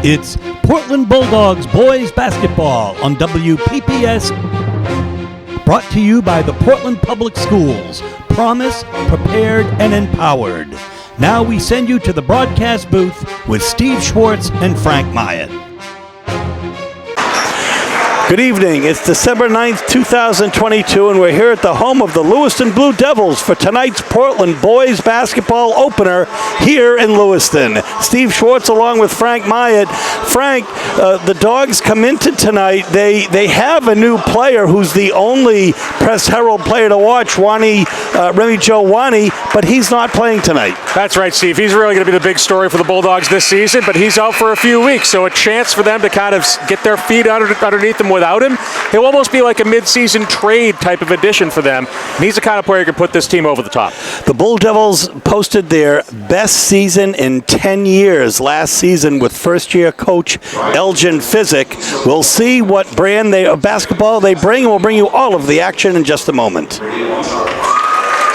It's Portland Bulldogs boys basketball on WPPS, brought to you by the Portland Public Schools. Promise, prepared, and empowered. Now we send you to the broadcast booth with Steve Schwartz and Frank Myatt. Good evening. It's December 9th, 2022, and we're here at the home of the Lewiston Blue Devils for tonight's Portland boys basketball opener here in Lewiston. Steve Schwartz along with Frank Myatt. Frank, the Dogs come into tonight. They have a new player who's the only Press Herald player to watch, Remy Joe Wani, but he's not playing tonight. That's right, Steve. He's really going to be the big story for the Bulldogs this season, but he's out for a few weeks, so a chance for them to kind of get their feet underneath them without him. He'll almost be like a mid-season trade type of addition for them, and he's the kind of player who can put this team over the top. The Bull Devils posted their best season in 10 years last season with first-year coach Elgin Physick. We'll see what brand of basketball they bring, and we'll bring you all of the action in just a moment.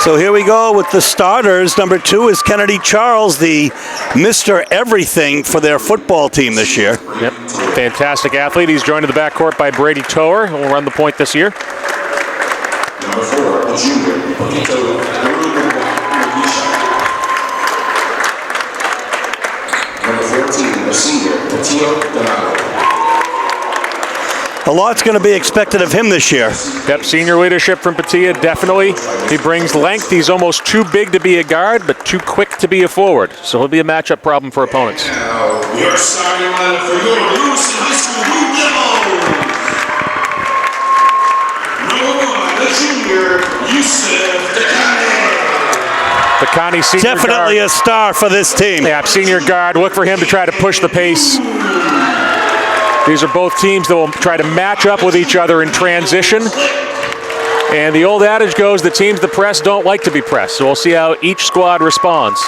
So here we go with the starters. Number 2 is Kennedy Charles, the Mr. Everything for their football team this year. Yep, fantastic athlete. He's joined in the backcourt by Brady Tower, who will run the point this year. Number 4, a junior, Number 14, a senior, Patio Donato. A lot's going to be expected of him this year. Yep, senior leadership from Patia, definitely. He brings length. He's almost too big to be a guard, but too quick to be a forward. So he'll be a matchup problem for opponents. Now, your starting lineup for your Lewiston High School Blue Devils. Number 1, the junior, Yusuf Dakani, senior definitely guard. a star for this team. Yeah, senior guard. Look for him to try to push the pace. These are both teams that will try to match up with each other in transition. And the old adage goes, the teams that press don't like to be pressed. So we'll see how each squad responds.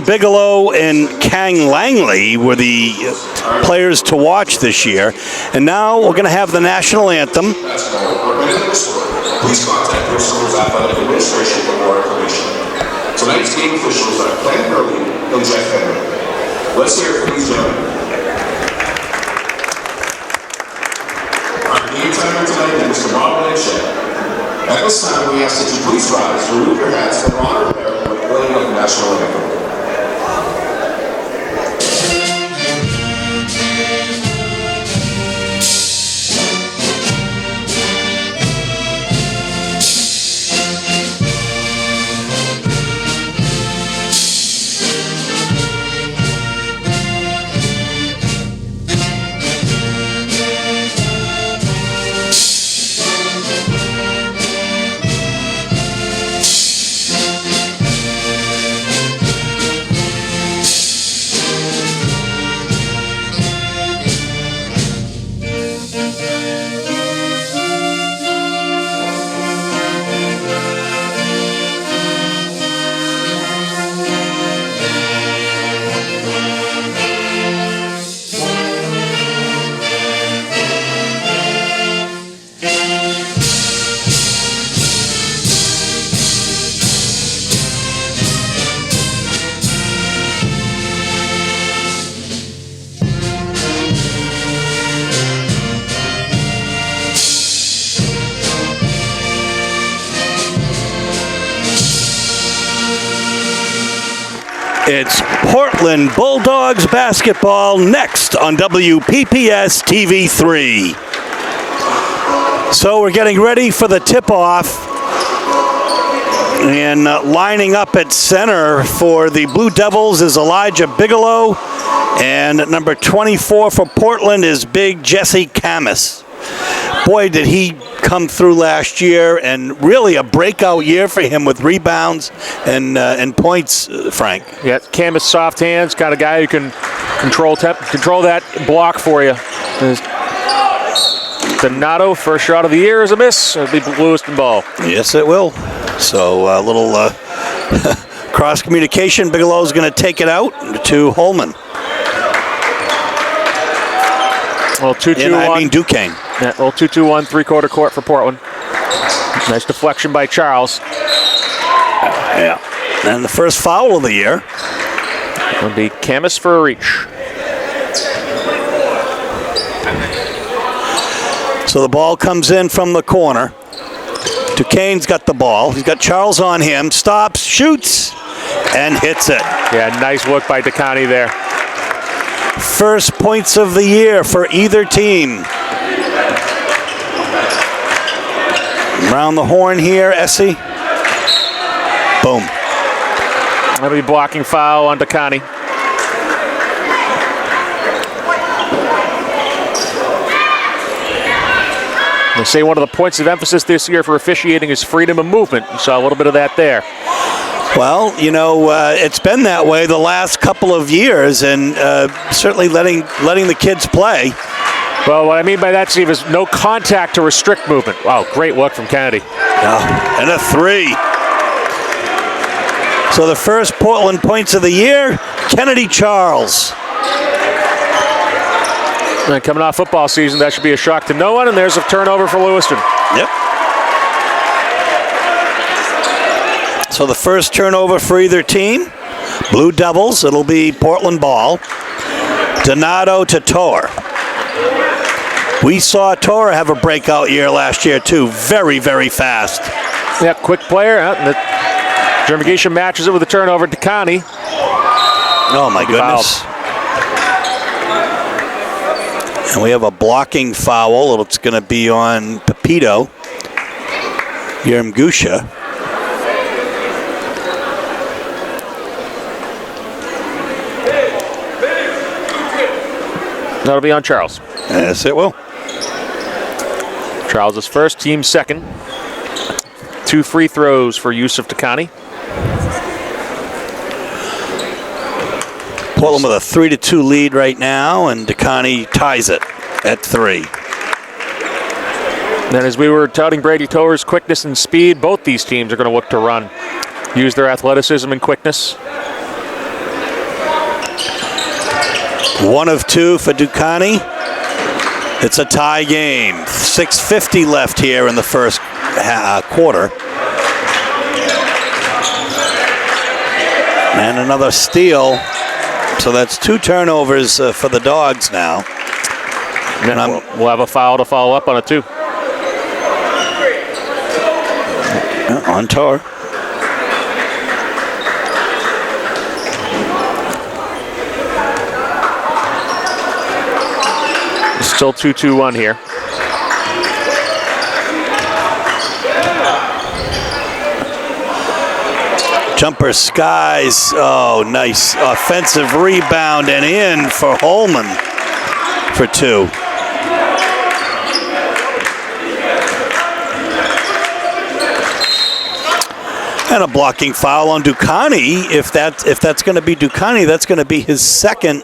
Bigelow and Kang Langley were the players to watch this year. And now we're going to have the national anthem. Please contact your school's athletic administration for more information. Tonight's game officials are Glenn Hurley and Jeff Henry. Let's hear it from these gentlemen. Our game timer tonight is Mr. Bob Blanchett. At this time, we ask that you please rise, remove your hats, and honor the with the playing of the national anthem. It's Portland Bulldogs basketball next on WPPS TV3. So we're getting ready for the tip-off. And lining up at center for the Blue Devils is Elijah Bigelow. And at number 24 for Portland is big Jesse Camus. boy, did he come through last year, and really a breakout year for him with rebounds and points, Frank. Yeah, Cam is soft hands, got a guy who can control that block for you. Donato, first shot of the year is a miss. It'll be Lewiston ball. Yes, it will. So a little cross communication. Bigelow's going to take it out to Holman. Well, 2-2-1. I mean Duquesne. Yeah, well, 2-2-1, three-quarter court for Portland. Nice deflection by Charles. Yeah. And the first foul of the year. It'll be Camus for a reach. So the ball comes in from the corner. Duquesne's got the ball. He's got Charles on him. Stops, shoots, and hits it. Yeah, nice look by Duquesne there. First points of the year for either team. Around the horn here, Essie. Boom. That'll be blocking foul on Duquesne. They say one of the points of emphasis this year for officiating is freedom of movement. You saw a little bit of that there. Well, you know, it's been that way the last couple of years, and certainly letting the kids play. Well, what I mean by that, Steve, is no contact to restrict movement. Wow, great look from Kennedy. Oh, and a three. So the first Portland points of the year, Kennedy Charles. And coming off football season, that should be a shock to no one, and there's a turnover for Lewiston. Yep. So the first turnover for either team. Blue Devils, it'll be Portland ball. Donato to Tor. We saw Tor have a breakout year last year, too. Very, very fast. Yep, quick player. Jermagisha matches it with a turnover. Duquesne. Oh, my goodness. Fouled. And we have a blocking foul. It's going to be on Pepito. Yermgusha. That'll be on Charles. Yes, it will. Charles is first, team second. 2 free throws for Yusuf Duquesne. Portland with a 3-2 lead right now, and Duquesne ties it at 3. Then as we were touting Brady Toer's quickness and speed, both these teams are going to look to run. Use their athleticism and quickness. 1 of 2 for Duquesne. It's a tie game. 6:50 left here in the first quarter. And another steal. So that's 2 turnovers for the Dogs now. And we'll have a foul to follow up on it, too. On Tor. Still 2-2-1 here. Jumper skies. Oh, nice offensive rebound and in for Holman for 2. And a blocking foul on Duquesne. If that's going to be Duquesne, that's going to be his second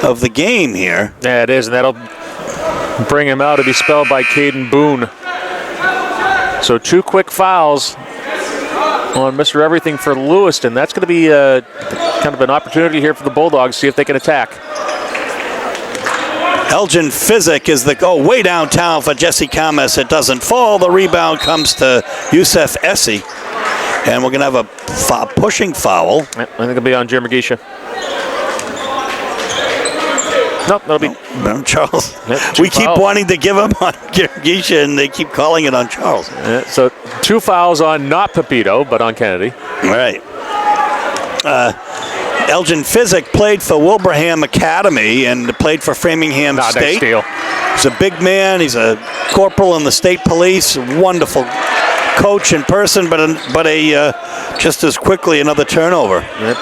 of the game here. Yeah, it is, and that'll bring him out to be spelled by Caden Boone. So 2 quick fouls on Mr. Everything for Lewiston. That's going to be kind of an opportunity here for the Bulldogs, see if they can attack. Elgin Fizik is way downtown for Jesse Camus. It doesn't fall. The rebound comes to Yusuf Essie. And we're going to have a pushing foul. I think it'll be on Jermagisha. Nope, that'll be no, Charles. We keep wanting to give him on Jermagisha, and they keep calling it on Charles. Yeah, so 2 fouls on not Pepito, but on Kennedy. Right. Elgin Fizik played for Wilbraham Academy and played for Framingham State. He's a big man. He's a corporal in the state police. Wonderful coach in person, but just as quickly another turnover. Yep.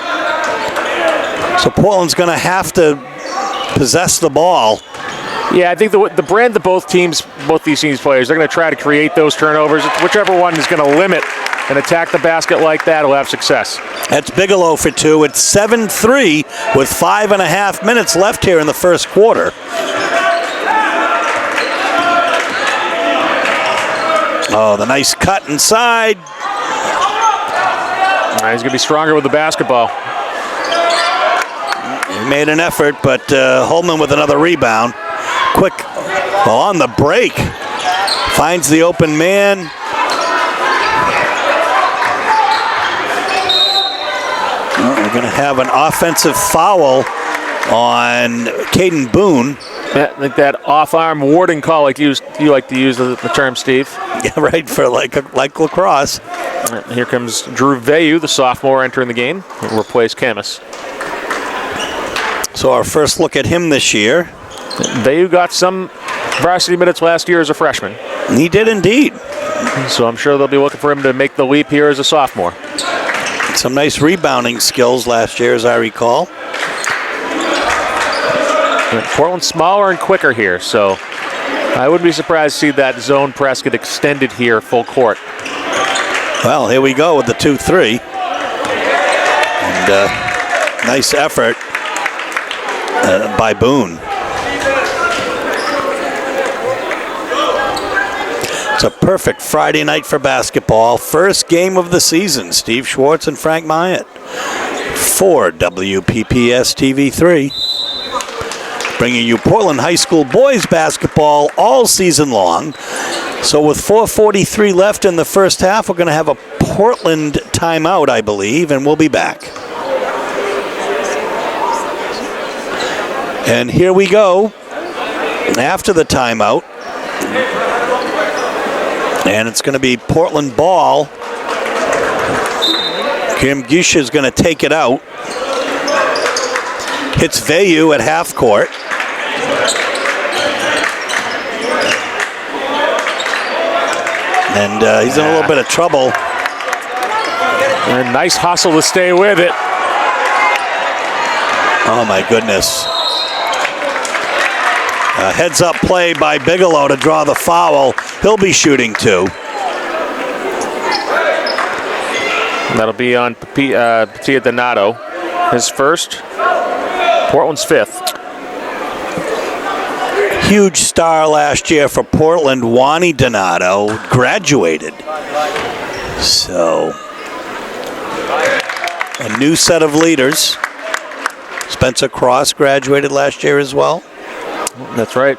So Portland's going to have to possess the ball Yeah, I think the brand that both these teams players, they're going to try to create those turnovers. Whichever one is going to limit and attack the basket like that will have success. That's Bigelow for 2. It's 7-3 with 5.5 minutes left here in the first quarter. Oh, the nice cut inside. He's going to be stronger with the basketball. He made an effort, but Holman with another rebound. Quick, well, on the break. Finds the open man. Well, we're going to have an offensive foul on Caden Boone. Yeah, I think that off-arm warding call, like you like to use the term, Steve. Yeah, right, for like lacrosse. Here comes Drew Vayu, the sophomore, entering the game. He'll replace Camus. So our first look at him this year. Vayu got some varsity minutes last year as a freshman. He did indeed. So I'm sure they'll be looking for him to make the leap here as a sophomore. Some nice rebounding skills last year, as I recall. Portland's smaller and quicker here, so I wouldn't be surprised to see that zone press get extended here full court. Well, here we go with the 2-3. And nice effort by Boone. It's a perfect Friday night for basketball. First game of the season. Steve Schwartz and Frank Myatt for WPPS TV3. Bringing you Portland High School boys basketball all season long. So with 4:43 left in the first half, we're going to have a Portland timeout, I believe, and we'll be back. And here we go after the timeout. And it's going to be Portland ball. Kim Gush is going to take it out. Hits Vayu at half court. And he's in a little bit of trouble. And nice hustle to stay with it. Oh my goodness. A heads up play by Bigelow to draw the foul. He'll be shooting 2. That'll be on Patia Donato. His first. Portland's 5th. Huge star last year for Portland, Wani Donato, graduated. So, a new set of leaders. Spencer Cross graduated last year as well. That's right.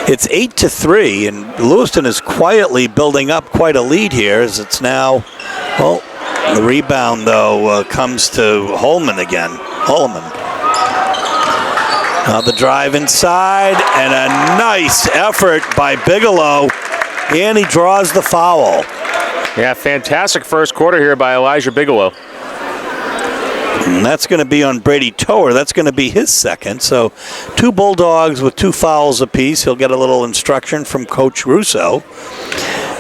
It's 8-3, and Lewiston is quietly building up quite a lead here as it's now, well, the rebound, though, comes to Holman again. Holman. Now the drive inside, and a nice effort by Bigelow, and he draws the foul. Yeah, fantastic first quarter here by Elijah Bigelow. And that's going to be on Brady Tower. That's going to be his second. So 2 Bulldogs with 2 fouls apiece. He'll get a little instruction from Coach Russo.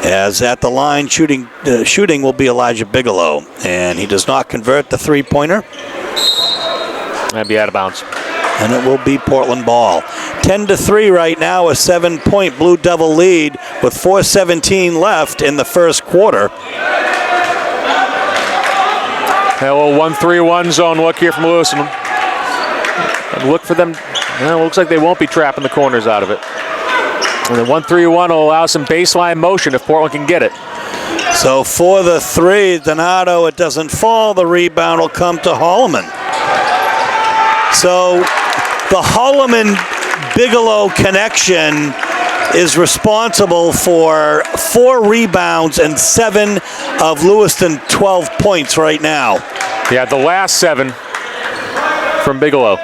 As at the line shooting will be Elijah Bigelow. And he does not convert the three-pointer. That'd be out of bounds. And it will be Portland ball. 10-3 right now, a 7-point Blue Devil lead with 4:17 left in the first quarter. A little 1-3-1 zone look here from Lewiston. Look for them. Well, looks like they won't be trapping the corners out of it. And the 1-3-1 will allow some baseline motion if Portland can get it. So for the 3, Donato, it doesn't fall. The rebound will come to Holloman. So the Holloman-Bigelow connection is responsible for 4 rebounds and 7 of Lewiston 12 points right now. Yeah, the last 7 from Bigelow.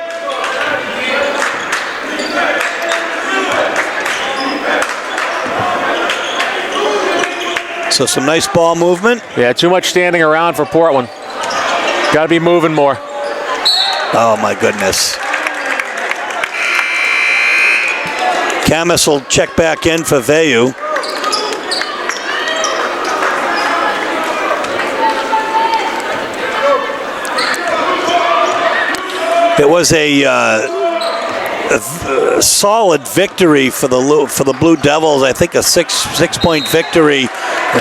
So some nice ball movement. Yeah, too much standing around for Portland. Got to be moving more. Oh my goodness. Camus will check back in for Vayu. It was a solid victory for the Blue Devils. I think a six-point victory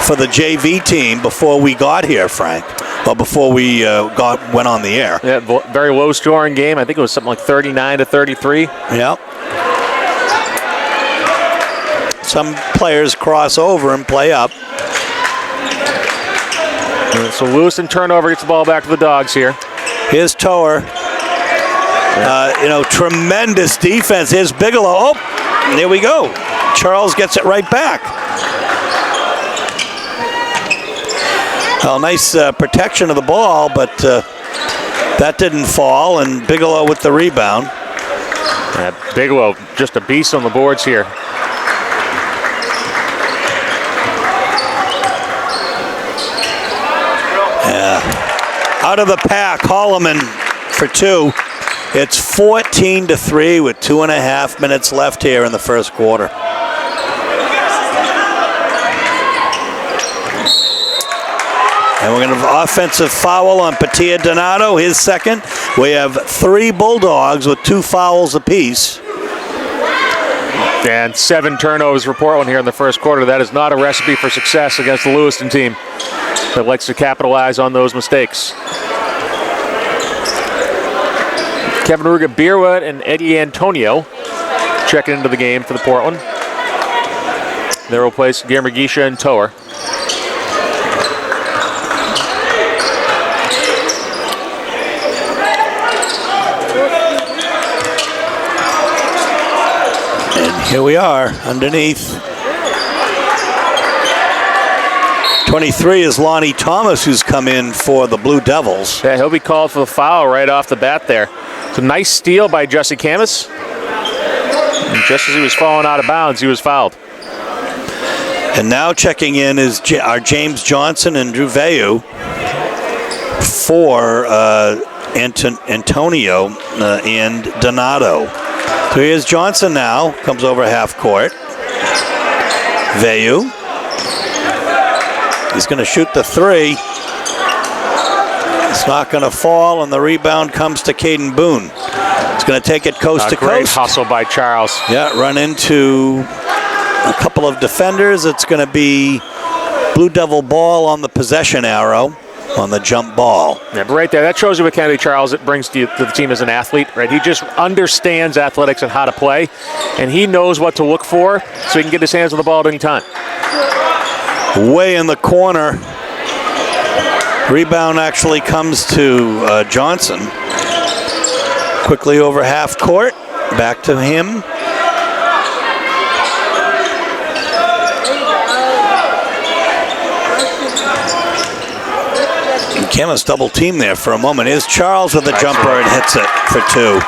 for the JV team before we got here, Frank. Well, before we went on the air. Yeah, very low-scoring game. I think it was something like 39-33. Yep. Some players cross over and play up. And so Lewiston turnover, gets the ball back to the Dogs here. Here's Tower. Tremendous defense. Here's Bigelow. Oh, there we go. Charles gets it right back. Well, nice protection of the ball, but that didn't fall, and Bigelow with the rebound. Bigelow, just a beast on the boards here. Yeah. Out of the pack, Holloman for two. It's 14-3 with 2.5 minutes left here in the first quarter. And we're going to have an offensive foul on Patia Donato, his second. We have 3 Bulldogs with 2 fouls apiece. And 7 turnovers for Portland here in the first quarter. That is not a recipe for success against the Lewiston team that likes to capitalize on those mistakes. Kevin Ruga-Bierwood and Eddie Antonio checking into the game for the Portland. They will replace Guillermo Gisha and Tower. Here we are underneath. 23 is Lonnie Thomas, who's come in for the Blue Devils. Yeah, he'll be called for the foul right off the bat there. It's a nice steal by Jesse Camus. And just as he was falling out of bounds, he was fouled. And now checking in is our James Johnson and Drew Veyu for Antonio and Donato. So here's Johnson now, comes over half court. Veyu. He's going to shoot the 3. It's not going to fall, and the rebound comes to Caden Boone. He's going to take it coast to Great coast. hustle by Charles. Yeah, run into a couple of defenders. It's going to be Blue Devil ball on the possession arrow on the jump ball. Yeah, but right there, that shows you what Kennedy Charles it brings to the team as an athlete, right? He just understands athletics and how to play, and he knows what to look for so he can get his hands on the ball at any time. Way in the corner. Rebound actually comes to Johnson. Quickly over half court. Back to him. Camus double team there for a moment. Here's Charles with the jumper and hits it for 2.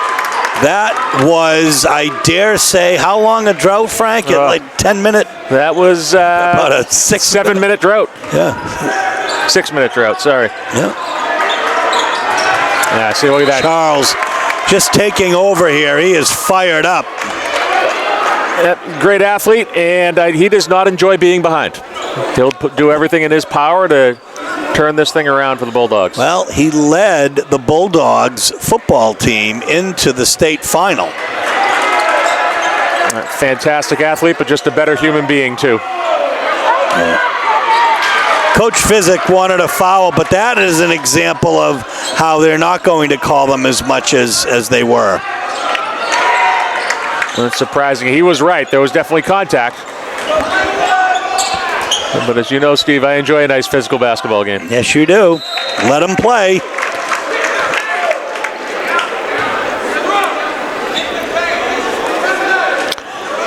That was, I dare say, how long a drought, Frank? Like 10-minute? That was about a 7-minute drought. Yeah. 6-minute drought, sorry. Yeah. Yeah, see, look at that. Charles just taking over here. He is fired up. Great athlete, and he does not enjoy being behind. He'll do everything in his power to turn this thing around for the Bulldogs. Well, he led the Bulldogs football team into the state final. Fantastic athlete, but just a better human being, too. Yeah. Coach Physick wanted a foul, but that is an example of how they're not going to call them as much as they were. Well, it's surprising. He was right. There was definitely contact. But as you know, Steve, I enjoy a nice physical basketball game. Yes, you do. Let them play.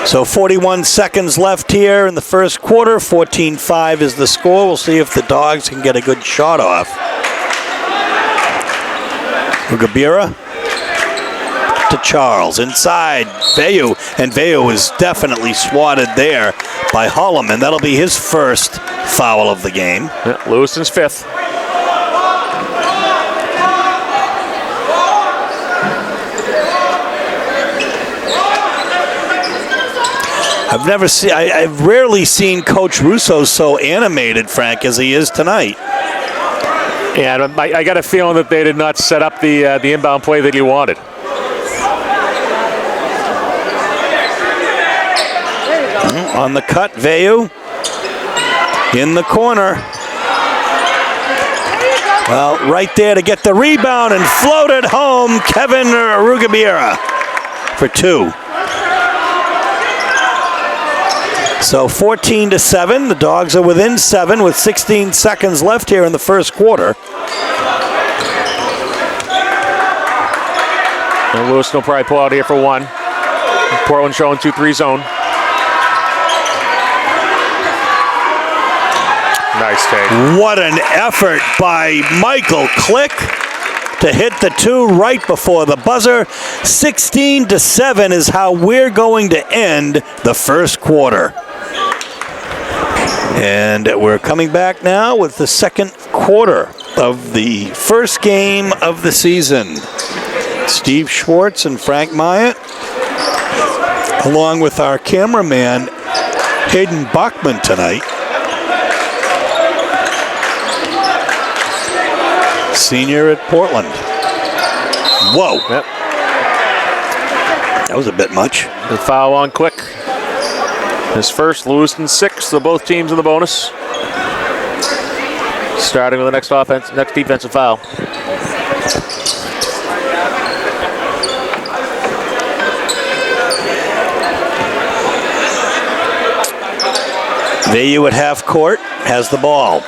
So 41 seconds left here in the first quarter. 14-5 is the score. We'll see if the Dogs can get a good shot off. Ugabira to Charles. Inside, Veyu. And Veyu is definitely swatted there by Holloman. That'll be his first foul of the game. Yeah, Lewiston's 5th. I've rarely seen Coach Russo so animated, Frank, as he is tonight. Yeah, I got a feeling that they did not set up the inbound play that he wanted. On the cut, Vayu. In the corner. Well, right there to get the rebound and float it home, Kevin Rugabiera for 2. So 14-7. The Dogs are within 7 with 16 seconds left here in the first quarter. And Lewiston will probably pull out here for 1. Portland showing 2-3 zone. Nice take. What an effort by Michael Click to hit the 2 right before the buzzer. 16-7 is how we're going to end the first quarter. And we're coming back now with the second quarter of the first game of the season. Steve Schwartz and Frank Myatt, along with our cameraman, Hayden Bachman tonight. Senior at Portland. Whoa. Yep. That was a bit much. The foul on Quick. His first, Lewiston 6, so both teams in the bonus. Starting with the next defensive foul. Vayu at half court has the ball.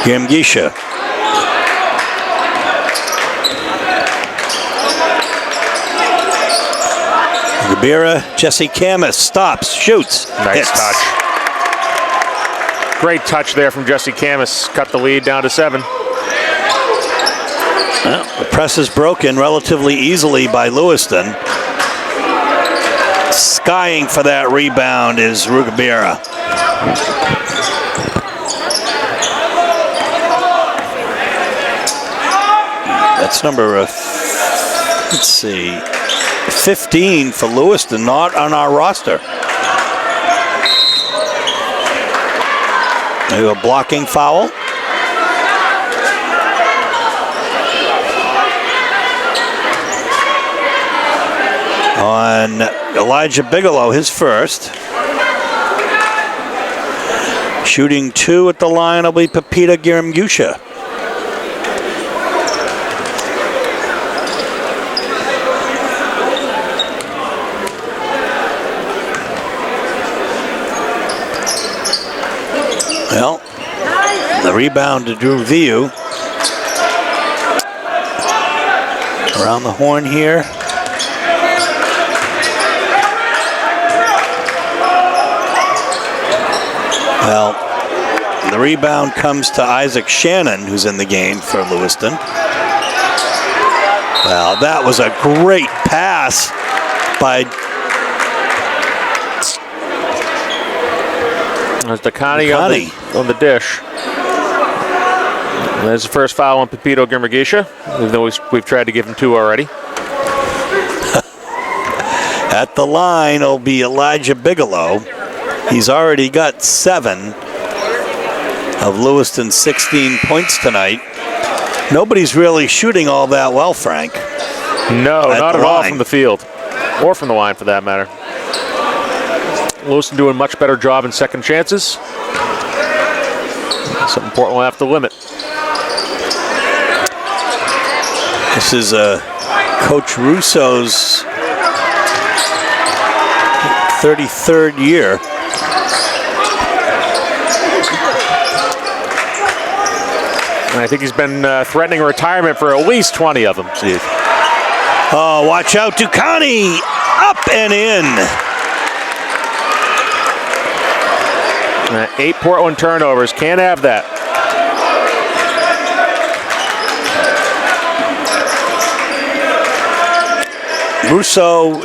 Gamgisha. Ribera, Jesse Camus stops, shoots, Nice hits. touch. Great touch there from Jesse Camus. Cut the lead down to 7. Well, the press is broken relatively easily by Lewiston. Skying for that rebound is Rugabira. That's number, let's see, 15 for Lewiston, not on our roster. Maybe a blocking foul. On Elijah Bigelow, his first. Shooting 2 at the line will be Pepita Giramgusha. Well, the rebound to Drew Viu. Around the horn here. Well, the rebound comes to Isaac Shannon, who's in the game for Lewiston. Well, that was a great pass by There's Dakani on the dish. And there's the first foul on Pepito Girmagisha, even though we've tried to give him 2 already. At the line will be Elijah Bigelow. He's already got 7 of Lewiston's 16 points tonight. Nobody's really shooting all that well, Frank. No, not at all from the field. Or from the line, for that matter. Lewiston doing a much better job in second chances. Something Portland will have to limit. This is Coach Russo's 33rd year. And I think he's been threatening retirement for at least 20 of them. Steve. Oh, watch out, Ducani! Up and in! 8 Portland turnovers. Can't have that.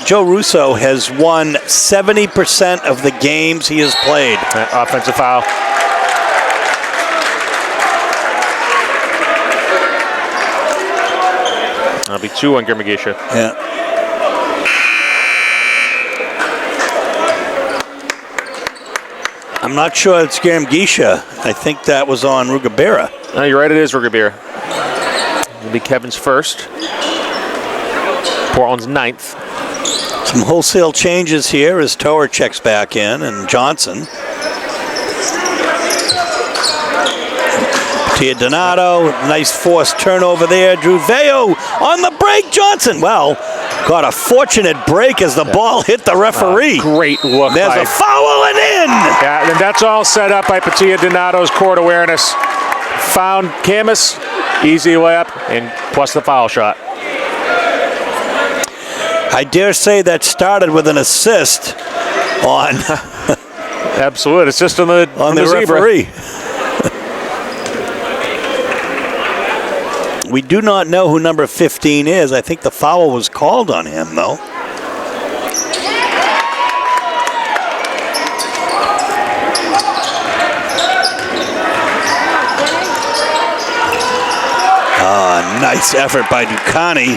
Joe Russo has won 70% of the games he has played. Offensive foul. That'll be 2 on Girmagisha. Yeah. I'm not sure it's Girmagisha. I think that was on Rugabera. No, you're right, it is Rugabera. It'll be Kevin's first. Portland's 9th. Some wholesale changes here as Tower checks back in and Johnson. Donato, nice forced turnover there. Drew Veo on the break. Johnson, well, got a fortunate break as the ball hit the referee. Great look. There's a foul and in. Yeah, and that's all set up by Patilla Donato's court awareness. Found Camus, easy layup, and plus the foul shot. I dare say that started with an assist on absolute assist on the referee. We do not know who number 15 is. I think the foul was called on him, though. Nice effort by Ducani.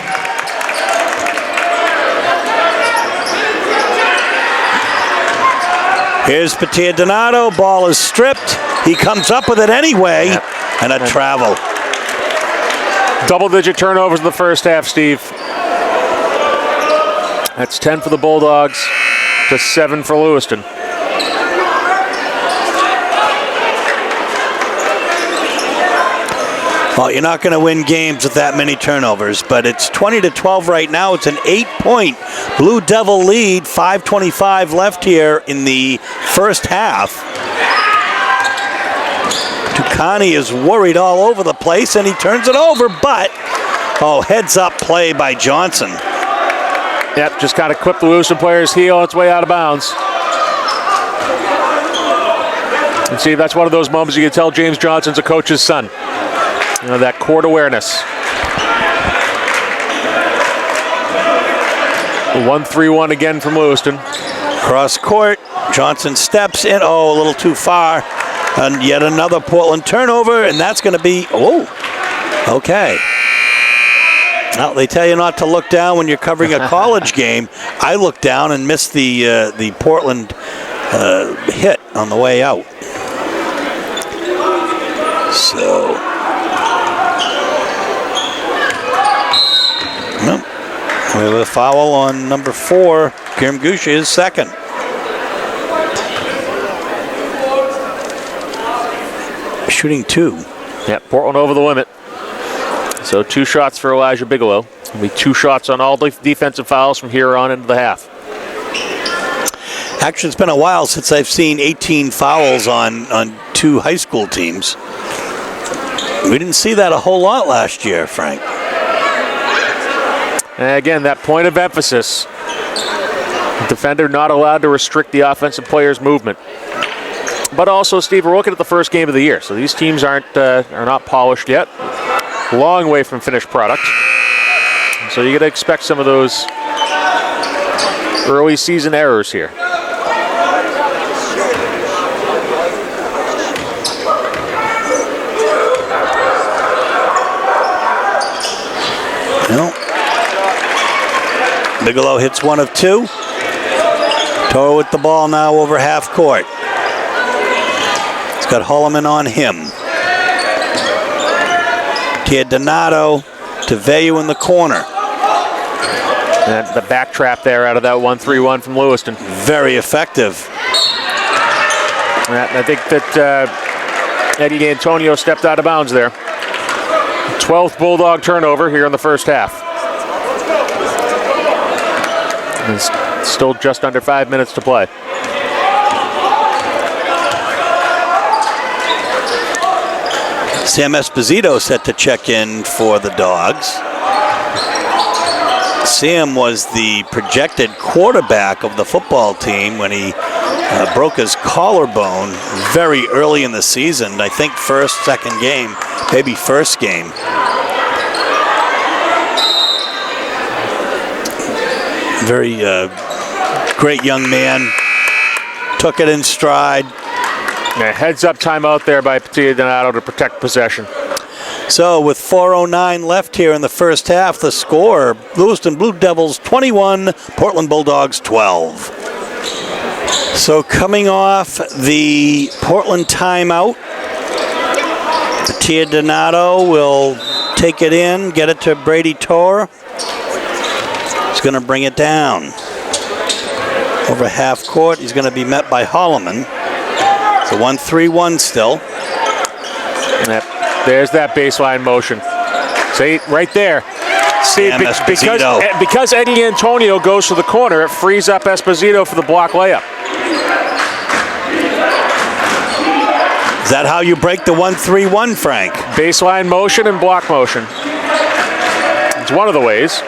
Here's Patilla Donato. Ball is stripped. He comes up with it anyway, and a travel. Double-digit turnovers in the first half, Steve. That's 10 for the Bulldogs to 7 for Lewiston. Well, you're not going to win games with that many turnovers, but it's 20-12 right now. It's an 8-point Blue Devil lead. 5:25 left here in the first half. Ducani is worried all over the place, and he turns it over, but, heads-up play by Johnson. Yep, just kind of clipped the Lewiston player's heel on its way out of bounds. And see, that's one of those moments you can tell James Johnson's a coach's son. You know, that court awareness. 1-3-1 again from Lewiston. Cross court, Johnson steps in, a little too far. And yet another Portland turnover, and that's going to be, okay. Well, they tell you not to look down when you're covering a college game. I looked down and missed the Portland hit on the way out. So, we have a foul on number 4. Kiram Gusha is second. Shooting 2. Yeah, Portland over the limit. So 2 shots for Elijah Bigelow. It'll be 2 shots on all defensive fouls from here on into the half. Actually, it's been a while since I've seen 18 fouls on 2 high school teams. We didn't see that a whole lot last year, Frank. And again, that point of emphasis. Defender not allowed to restrict the offensive player's movement. But also, Steve, we're looking at the first game of the year, so these teams are not polished yet. Long way from finished product. So you got to expect some of those early season errors here. No. Bigelow hits 1 of 2. Toro with the ball now over half court. He's got Holloman on him. Donato to Veyu in the corner. And the back trap there out of that 1-3-1 from Lewiston. Very effective. I think that Eddie Antonio stepped out of bounds there. 12th Bulldog turnover here in the first half. And still just under 5 minutes to play. Sam Esposito set to check in for the Dogs. Sam was the projected quarterback of the football team when he broke his collarbone very early in the season. I think first, second game, maybe first game. Very great young man. Took it in stride. Yeah, heads up timeout there by Patilla Donato to protect possession. So with 4:09 left here in the first half, the score, Lewiston Blue Devils 21, Portland Bulldogs 12. So coming off the Portland timeout, Patilla Donato will take it in, get it to Brady Torr. He's going to bring it down. Over half court, he's going to be met by Holloman. It's a 1-3-1 still. There's that baseline motion. See, right there. See, because Eddie Antonio goes to the corner, it frees up Esposito for the block layup. Is that how you break the 1-3-1, Frank? Baseline motion and block motion. It's one of the ways.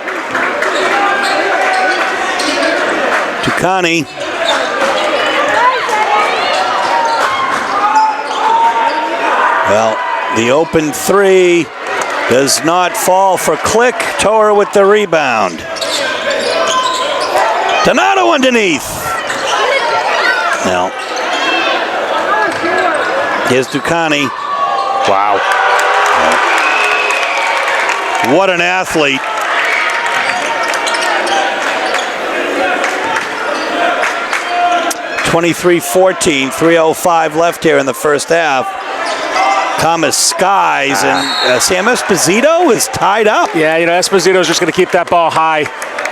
Tucani. Well, the open three does not fall for Click. Toer with the rebound. Donato underneath. Now, here's Tucani. Wow. What an athlete. (23-14), 3:05 left here in the first half. Thomas skies, and Sam Esposito is tied up. Yeah, Esposito's just going to keep that ball high.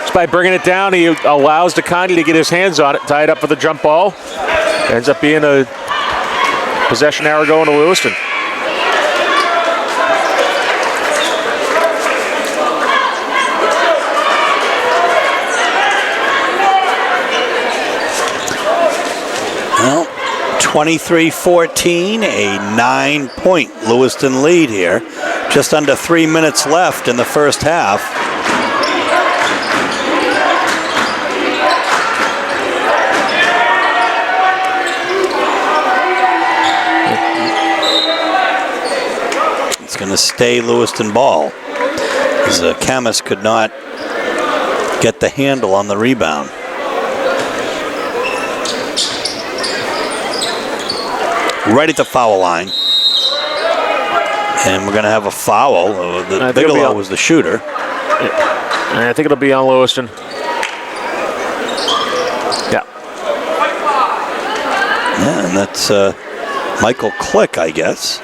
Just by bringing it down, he allows DeConti to get his hands on it, tied up for the jump ball. Ends up being a possession arrow going to Lewiston. Well, 23-14, a 9-point Lewiston lead here. Just under 3 minutes left in the first half. It's going to stay Lewiston ball, as Camus could not get the handle on the rebound. Right at the foul line. And we're going to have a foul. Bigelow was the shooter. I think it'll be on Lewiston. Yeah. Yeah, and that's Michael Click, I guess.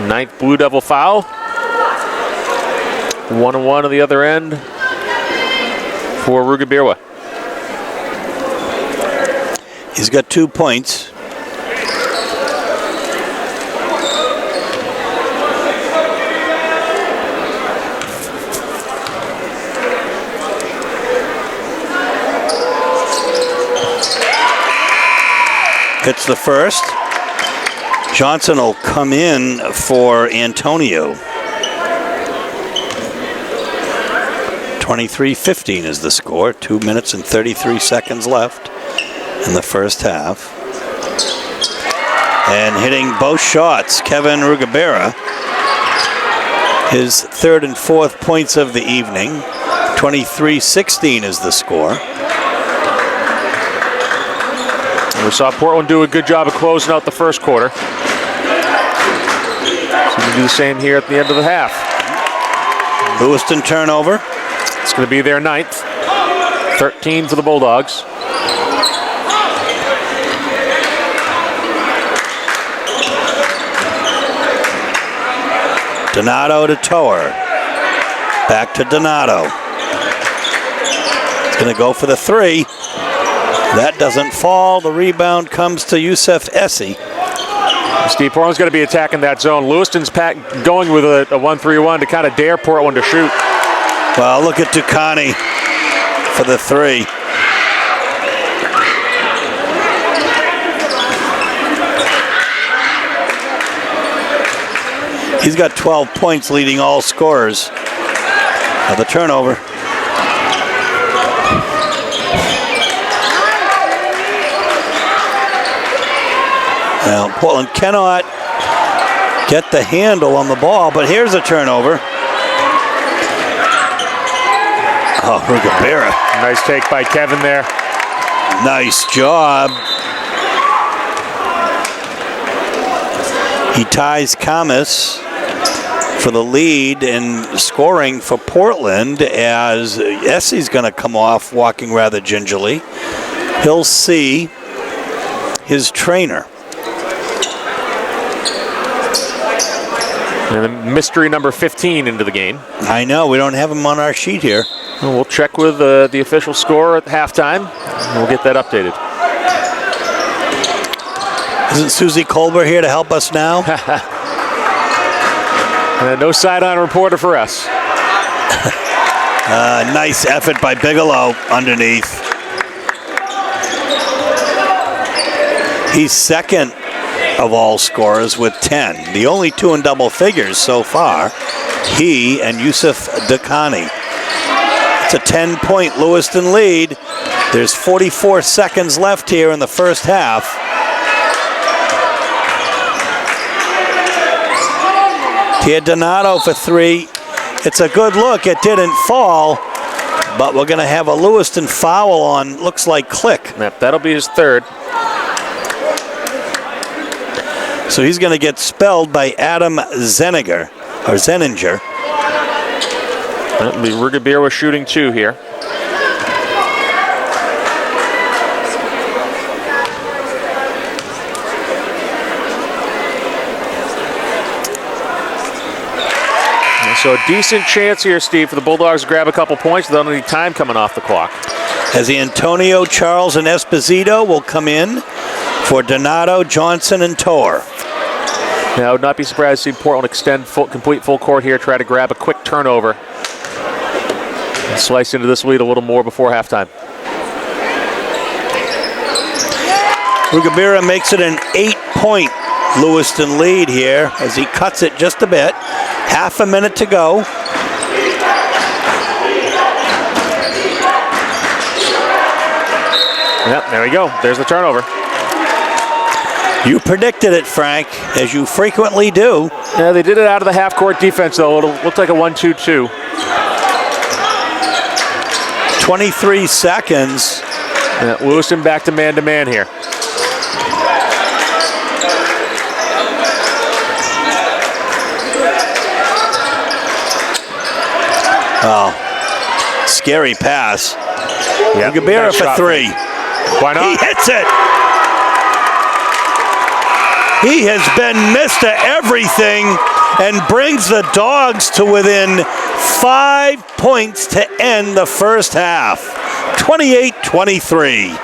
9th Blue Devil foul. 1-1 on the other end for Rugabirwa. He's got 2 points. Hits the first. Johnson will come in for Antonio. 23-15 is the score. 2 minutes and 33 seconds left in the first half. And hitting both shots, Kevin Rugabera. His 3rd and 4th points of the evening. 23-16 is the score. We saw Portland do a good job of closing out the first quarter. So we do the same here at the end of the half. Lewiston turnover. It's going to be their 9th. 13 for the Bulldogs. Donato to Toer. Back to Donato. It's going to go for the 3. That doesn't fall. The rebound comes to Youssef Essie. Steve, Portland's going to be attacking that zone. Lewiston's going with a 1-3-1 to kind of dare Portland to shoot. Well, look at Tucani for the 3. He's got 12 points, leading all scorers. Now the turnover. Now, Portland cannot get the handle on the ball, but here's a turnover. Oh, Rugabera. Nice take by Kevin there. Nice job. He ties Camus for the lead and scoring for Portland, as Essie's going to come off walking rather gingerly. He'll see his trainer. And mystery number 15 into the game. I know, we don't have him on our sheet here. And we'll check with the official score at halftime, and we'll get that updated. Isn't Susie Colbert here to help us now? No sideline reporter for us. Nice effort by Bigelow underneath. He's second of all scorers with 10. The only two in double figures so far, he and Yusuf Dakhani. It's a 10-point Lewiston lead. There's 44 seconds left here in the first half. Tia Donato for three. It's a good look. It didn't fall, but we're going to have a Lewiston foul on, looks like Click. Yep, that'll be his third. So he's going to get spelled by Adam Zeninger. That'll be Ruggiero shooting two here. So a decent chance here, Steve, for the Bulldogs to grab a couple points without any time coming off the clock. As Antonio, Charles, and Esposito will come in for Donato, Johnson, and Torr. Now, I would not be surprised to see Portland extend complete full court here, try to grab a quick turnover and slice into this lead a little more before halftime. Ruggiero makes it an 8-point Lewiston lead here as he cuts it just a bit. Half a minute to go. Yep, there we go. There's the turnover. You predicted it, Frank, as you frequently do. Yeah, they did it out of the half-court defense, though. It looked like a 1-2-2. 23 seconds. Yeah, Lewiston back to man here. Oh, scary pass. Yep, Ruggiero nice for shot. three. Why not? He hits it. He has been Mr. Everything and brings the Dogs to within 5 points to end the first half. 28-23.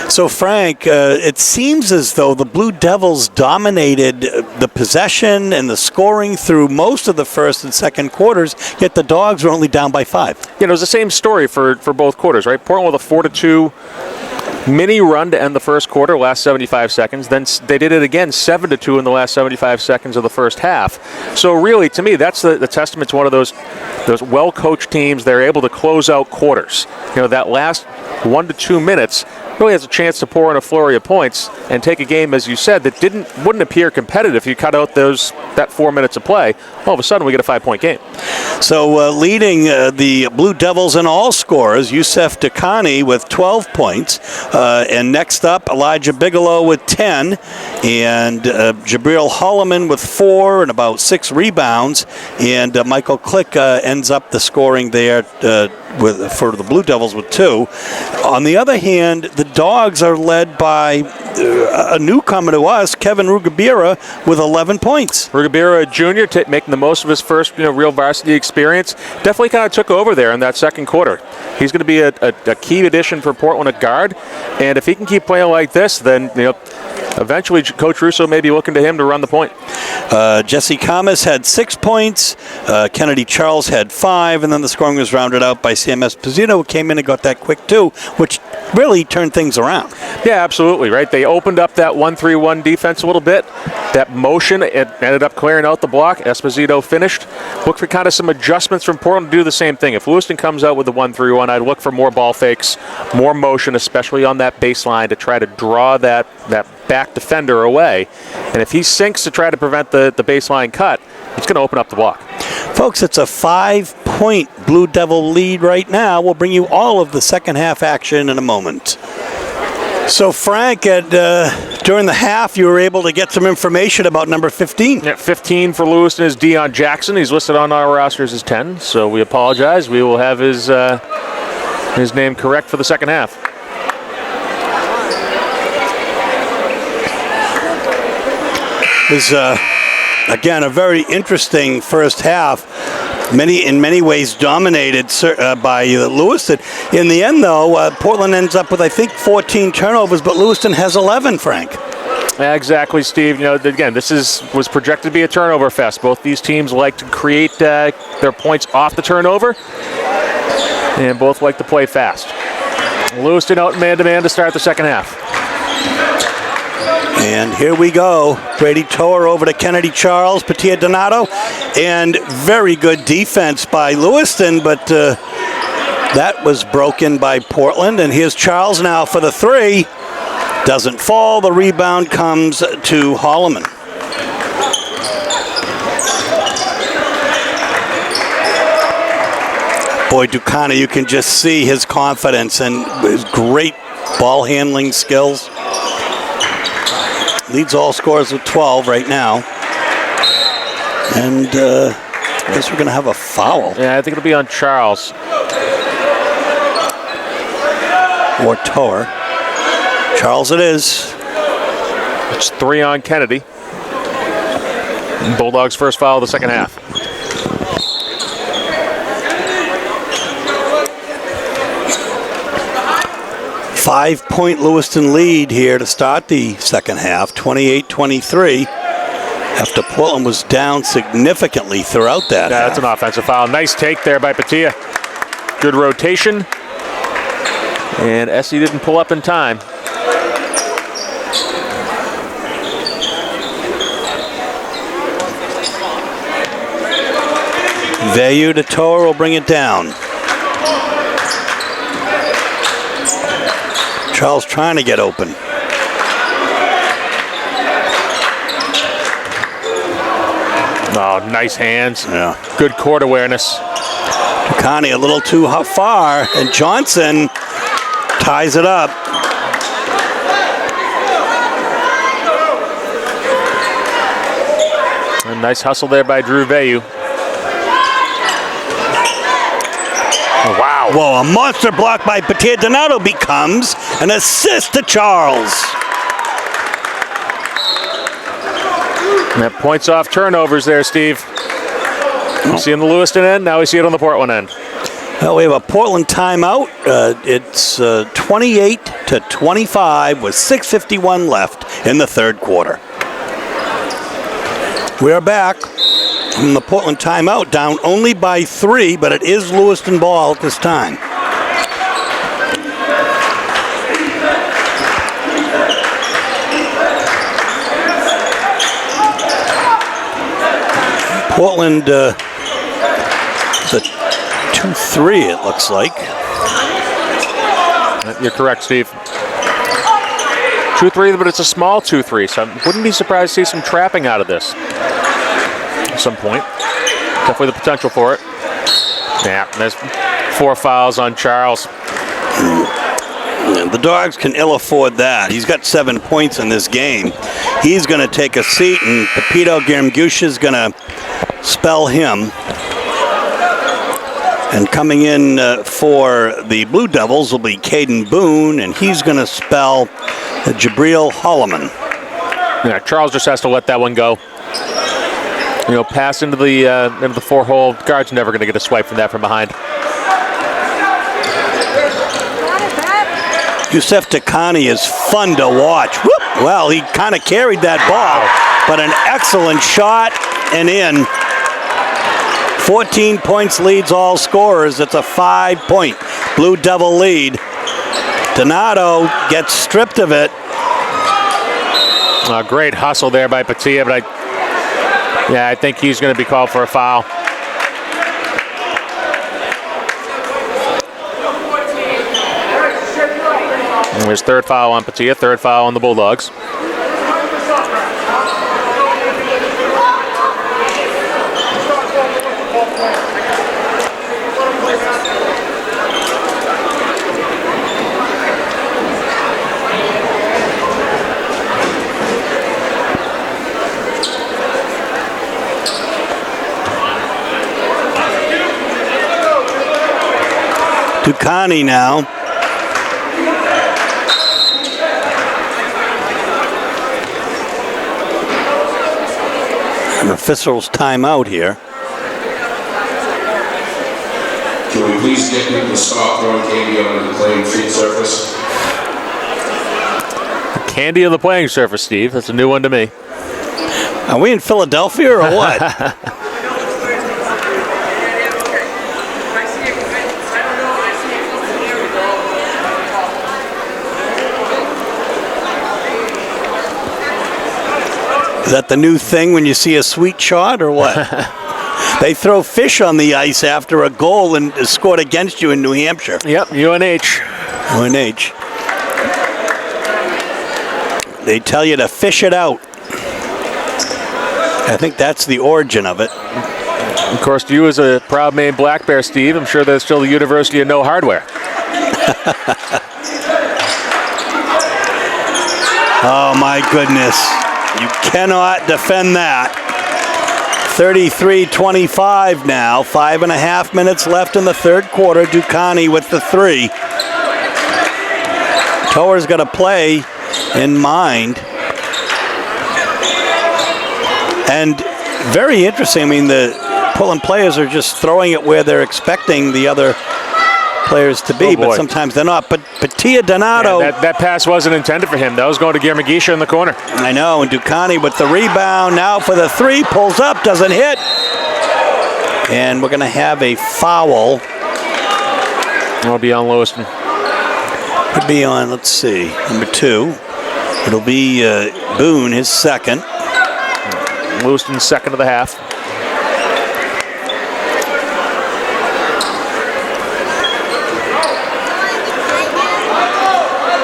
So, Frank, it seems as though the Blue Devils dominated the possession and the scoring through most of the first and second quarters, yet the Dogs were only down by 5. Yeah, it was the same story for both quarters, right? Portland with a 4-2 mini run to end the first quarter, last 75 seconds. Then they did it again, 7-2 in the last 75 seconds of the first half. So really, to me, that's the testament to one of those well-coached teams. They're able to close out quarters. You know, that last 1 to 2 minutes really has a chance to pour in a flurry of points and take a game, as you said, that wouldn't appear competitive if you cut out that 4 minutes of play. All of a sudden, we get a 5-point game. So leading the Blue Devils in all scores, Yusuf Dakhani with 12 points. And next up, Elijah Bigelow with 10. And Jabril Holloman with 4 and about 6 rebounds. And Michael Click ends up the scoring there for the Blue Devils with 2. On the other hand, the Dogs are led by a newcomer to us, Kevin Ruggiero, with 11 points. Ruggiero Jr. Making the most of his first real varsity experience. Definitely kind of took over there in that second quarter. He's going to be a key addition for Portland at guard. And if he can keep playing like this, then eventually Coach Russo may be looking to him to run the point. Jesse Kamas had 6 points. Kennedy Charles had 5. And then the scoring was rounded out by Sam Esposito, who came in and got that quick 2, which really turned things around. Yeah, absolutely, right? They opened up that 1-3-1 defense a little bit. That motion, it ended up clearing out the block. Esposito finished. Look for kind of some adjustments from Portland to do the same thing. If Lewiston comes out with the 1-3-1, I'd look for more ball fakes, more motion, especially on that baseline to try to draw that back defender away. And if he sinks to try to prevent the baseline cut, it's going to open up the block. Folks, it's a 5-point Blue Devil lead right now. We'll bring you all of the second half action in a moment. So, Frank, during the half, you were able to get some information about number 15. Yeah, 15 for Lewiston is Deion Jackson. He's listed on our rosters as 10, so we apologize. We will have his name correct for the second half. It was, again, a very interesting first half. in many ways dominated by Lewiston. In the end, though, Portland ends up with, I think, 14 turnovers, but Lewiston has 11, Frank. Yeah, exactly, Steve. You know, again, this was projected to be a turnover fest. Both these teams like to create their points off the turnover, and both like to play fast. Lewiston out in man-to-man to start the second half. And here we go. Brady Toer over to Kennedy Charles, Patia Donato, and very good defense by Lewiston, but that was broken by Portland. And here's Charles now for the three. Doesn't fall. The rebound comes to Holloman. Boy, Ducana, you can just see his confidence and his great ball handling skills. Leads all scorers with 12 right now. And I guess we're going to have a foul. Yeah, I think it'll be on Charles. Or Toer. Charles it is. It's 3 on Kennedy. Bulldogs' first foul of the second half. Five-point Lewiston lead here to start the second half, 28-23, after Portland was down significantly throughout that half. That's an offensive foul. Nice take there by Patia. Good rotation. And Essie didn't pull up in time. Vayu to Toer will bring it down. Charles trying to get open. Oh, nice hands. Yeah. Good court awareness. Connie a little too far, and Johnson ties it up. A nice hustle there by Drew Vayu. Oh, wow. Whoa, a monster block by Patia Donato becomes an assist to Charles. And that points off turnovers there, Steve. You see on the Lewiston end, now we see it on the Portland end. Well, we have a Portland timeout. It's 28-25 with 6:51 left in the third quarter. We are back from the Portland timeout, down only by 3, but it is Lewiston ball at this time. Portland, the 2-3, it looks like. You're correct, Steve. 2-3, but it's a small 2-3, so I wouldn't be surprised to see some trapping out of this at some point. Definitely the potential for it. Yeah, there's 4 fouls on Charles. The Dogs can ill afford that. He's got 7 points in this game. He's going to take a seat, and Pepito Garamgusha is going to spell him. And coming in for the Blue Devils will be Caden Boone, and he's going to spell Jabril Holloman. Yeah, Charles just has to let that one go. You know, pass into the 4-hole. Guard's never going to get a swipe from that from behind. Yusef Takani is fun to watch. Whoop! Well, he kind of carried that ball, but an excellent shot and in. 14 points leads all scorers. It's a 5-point Blue Devil lead. Donato gets stripped of it. A great hustle there by Patia, but I think he's going to be called for a foul. And there's 3rd foul on Patia, 3rd foul on the Bulldogs. Ducani now. An official's timeout here. please get people to stop throwing candy onto the playing field surface? Candy on the playing surface, Steve. That's a new one to me. Are we in Philadelphia or what? Is that the new thing when you see a sweet shot or what? They throw fish on the ice after a goal and scored against you in New Hampshire. Yep, UNH. UNH. They tell you to fish it out. I think that's the origin of it. Of course, to you as a proud Maine Black Bear, Steve, I'm sure there's still the University of No Hardware. Oh, my goodness. You cannot defend that. 33-25 now. 5.5 minutes left in the third quarter. Ducani with the 3. Tower's got a play in mind. And very interesting. I mean, the Portland players are just throwing it where they're expecting the other players to be, but sometimes they're not. But Tia Donato. Yeah, that pass wasn't intended for him. That was going to Girmagisha in the corner. I know, and Ducani with the rebound. Now for the 3, pulls up, doesn't hit. And we're going to have a foul. It'll be on Lewiston. Could be on, let's see, number 2. It'll be Boone, his second. Lewiston's second of the half.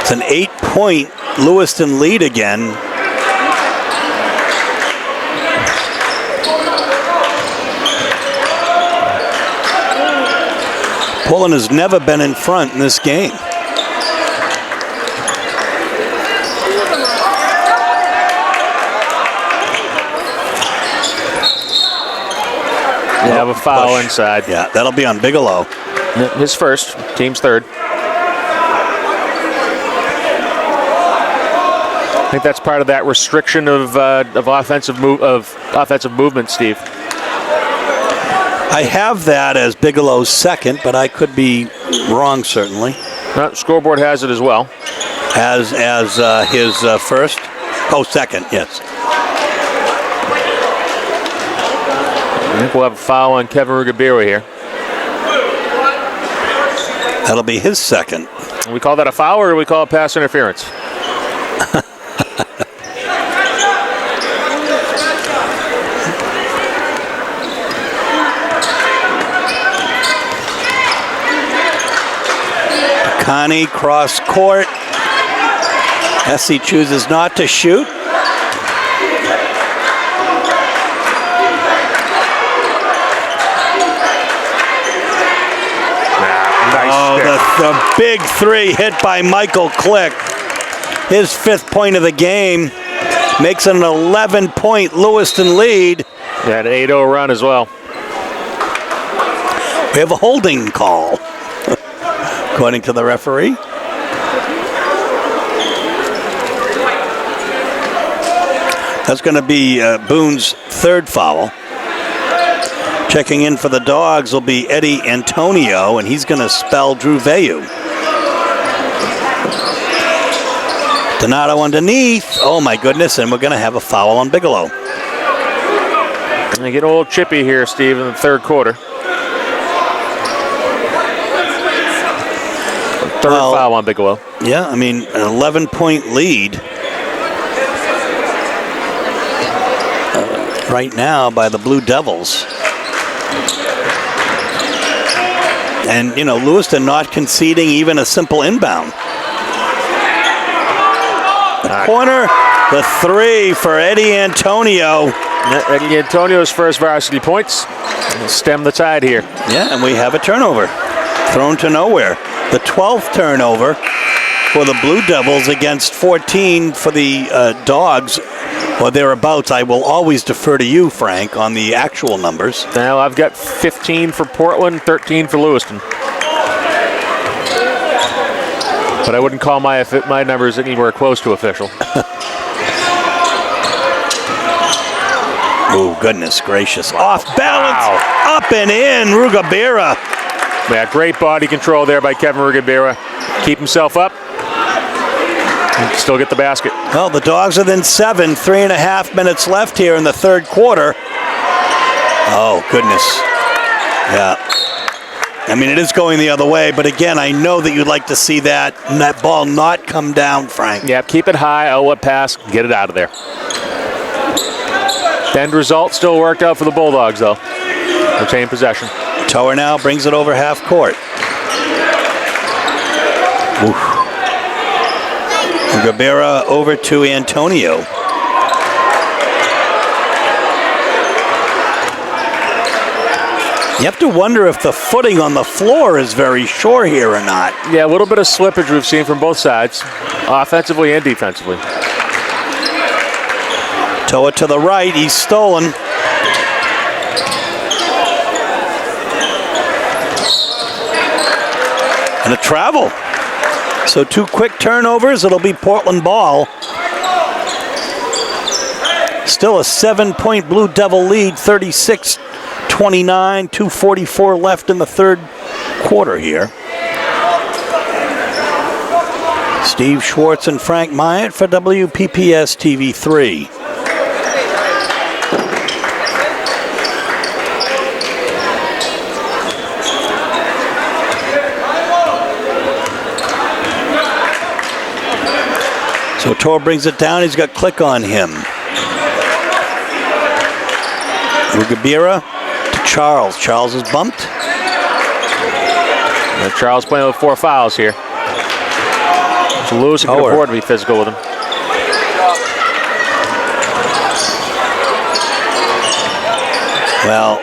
It's an 8-point Lewiston lead again. Portland has never been in front in this game. They have a foul inside. Yeah, that'll be on Bigelow. His first, team's third. I think that's part of that restriction of offensive movement, Steve. I have that as Bigelow's second, but I could be wrong certainly. Scoreboard has it as well. As his first? Oh, second, yes. I think we'll have a foul on Kevin Ruggiero here. That'll be his second. We call that a foul, or do we call it pass interference? Connie cross court. Essie chooses not to shoot. The big 3 hit by Michael Click. His 5th point of the game. Makes it an 11-point Lewiston lead. Yeah, an 8-0 run as well. We have a holding call, according to the referee. That's going to be Boone's 3rd foul. Checking in for the Dogs will be Eddie Antonio, and he's going to spell Drew Veyu. Donato underneath. Oh, my goodness, and we're going to have a foul on Bigelow. They get a little chippy here, Steve, in the third quarter. Third foul on Bigelow. Yeah, I mean, an 11-point lead right now by the Blue Devils. And, you know, Lewiston not conceding even a simple inbound. The corner, the 3 for Eddie Antonio. Eddie Antonio's first varsity points. Stem the tide here. Yeah, and we have a turnover. Thrown to nowhere. The 12th turnover for the Blue Devils against 14 for the Dogs, or thereabouts. I will always defer to you, Frank, on the actual numbers. Now I've got 15 for Portland, 13 for Lewiston. But I wouldn't call my numbers anywhere close to official. Oh, goodness gracious. Off balance, up and in, Ruggiero. Yeah, great body control there by Kevin Ruggiero. Keep himself up. Still get the basket. Well, the Dogs are then 7, 3.5 minutes left here in the third quarter. Oh, goodness. Yeah. I mean, it is going the other way, but again, I know that you'd like to see that ball not come down, Frank. Yeah, keep it high. Oh, what pass. Get it out of there. End result still worked out for the Bulldogs, though. Retain possession. Tower now brings it over half court. Rivera over to Antonio. You have to wonder if the footing on the floor is very sure here or not. Yeah, a little bit of slippage we've seen from both sides, offensively and defensively. Toa to the right, he's stolen. And a travel. So 2 quick turnovers, it'll be Portland ball. Still a 7-point Blue Devil lead, 36-29, 2:44 left in the third quarter here. Steve Schwartz and Frank Myatt for WPPS TV3. So Tor brings it down. He's got Click on him. Ruggiero to Charles. Charles is bumped. And Charles playing with 4 fouls here. So Lewis can afford to be physical with him. Well,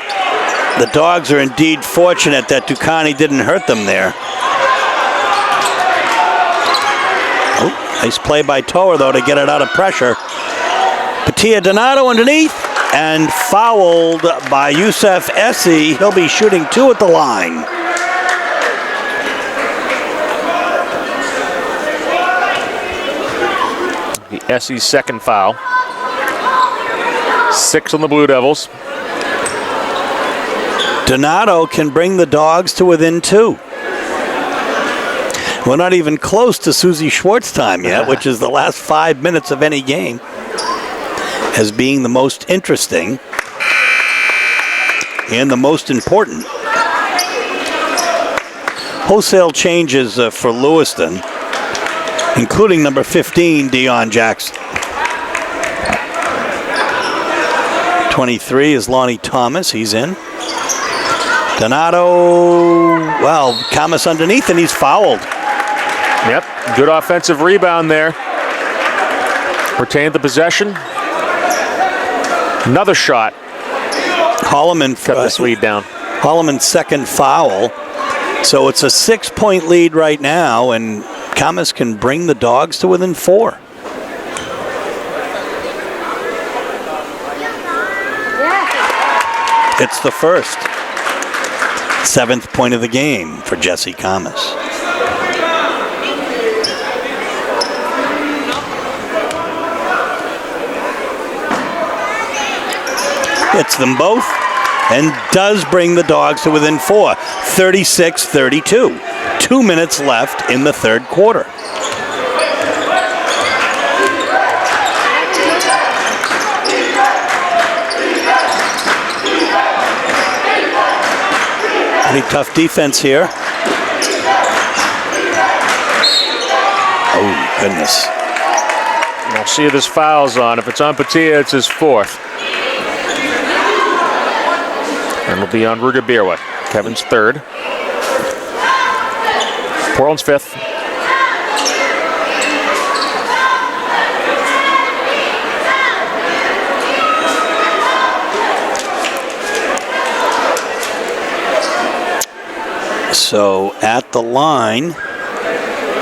the Dogs are indeed fortunate that Ducani didn't hurt them there. Nice play by Toer, though, to get it out of pressure. Patia Donato underneath and fouled by Youssef Essie. He'll be shooting 2 at the line. The Essie's second foul. 6 on the Blue Devils. Donato can bring the Dogs to within 2. We're not even close to Susie Schwartz time yet, which is the last 5 minutes of any game, as being the most interesting and the most important. Wholesale changes for Lewiston, including number 15, Deion Jackson. 23 is Lonnie Thomas. He's in. Donato, well, Camus underneath, and he's fouled. Yep, good offensive rebound there. Retained the possession. Another shot. Holloman cut this lead down. Holloman's second foul. So it's a 6-point lead right now, and Camus can bring the Dogs to within 4. It's the first. 7th point of the game for Jesse Camus. Hits them both and does bring the Dogs to within 4. 36-32. 2 minutes left in the third quarter. Pretty tough defense here. Oh, goodness. We'll see if this foul's on. If it's on Patia, it's his 4th. And it'll be on Ruggiero, Kevin's 3rd. Portland's 5th. So at the line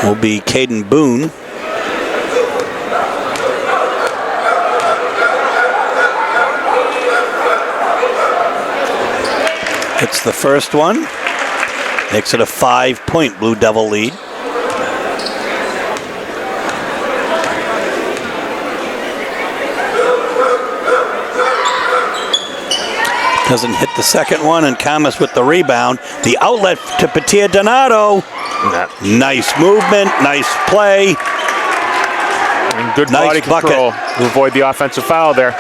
will be Caden Boone. It's the first one. Makes it a 5-point Blue Devil lead. Doesn't hit the second one, and Kamas with the rebound. The outlet to Patia Donato. Nice movement, nice play. And good Nice body control to avoid the offensive foul there.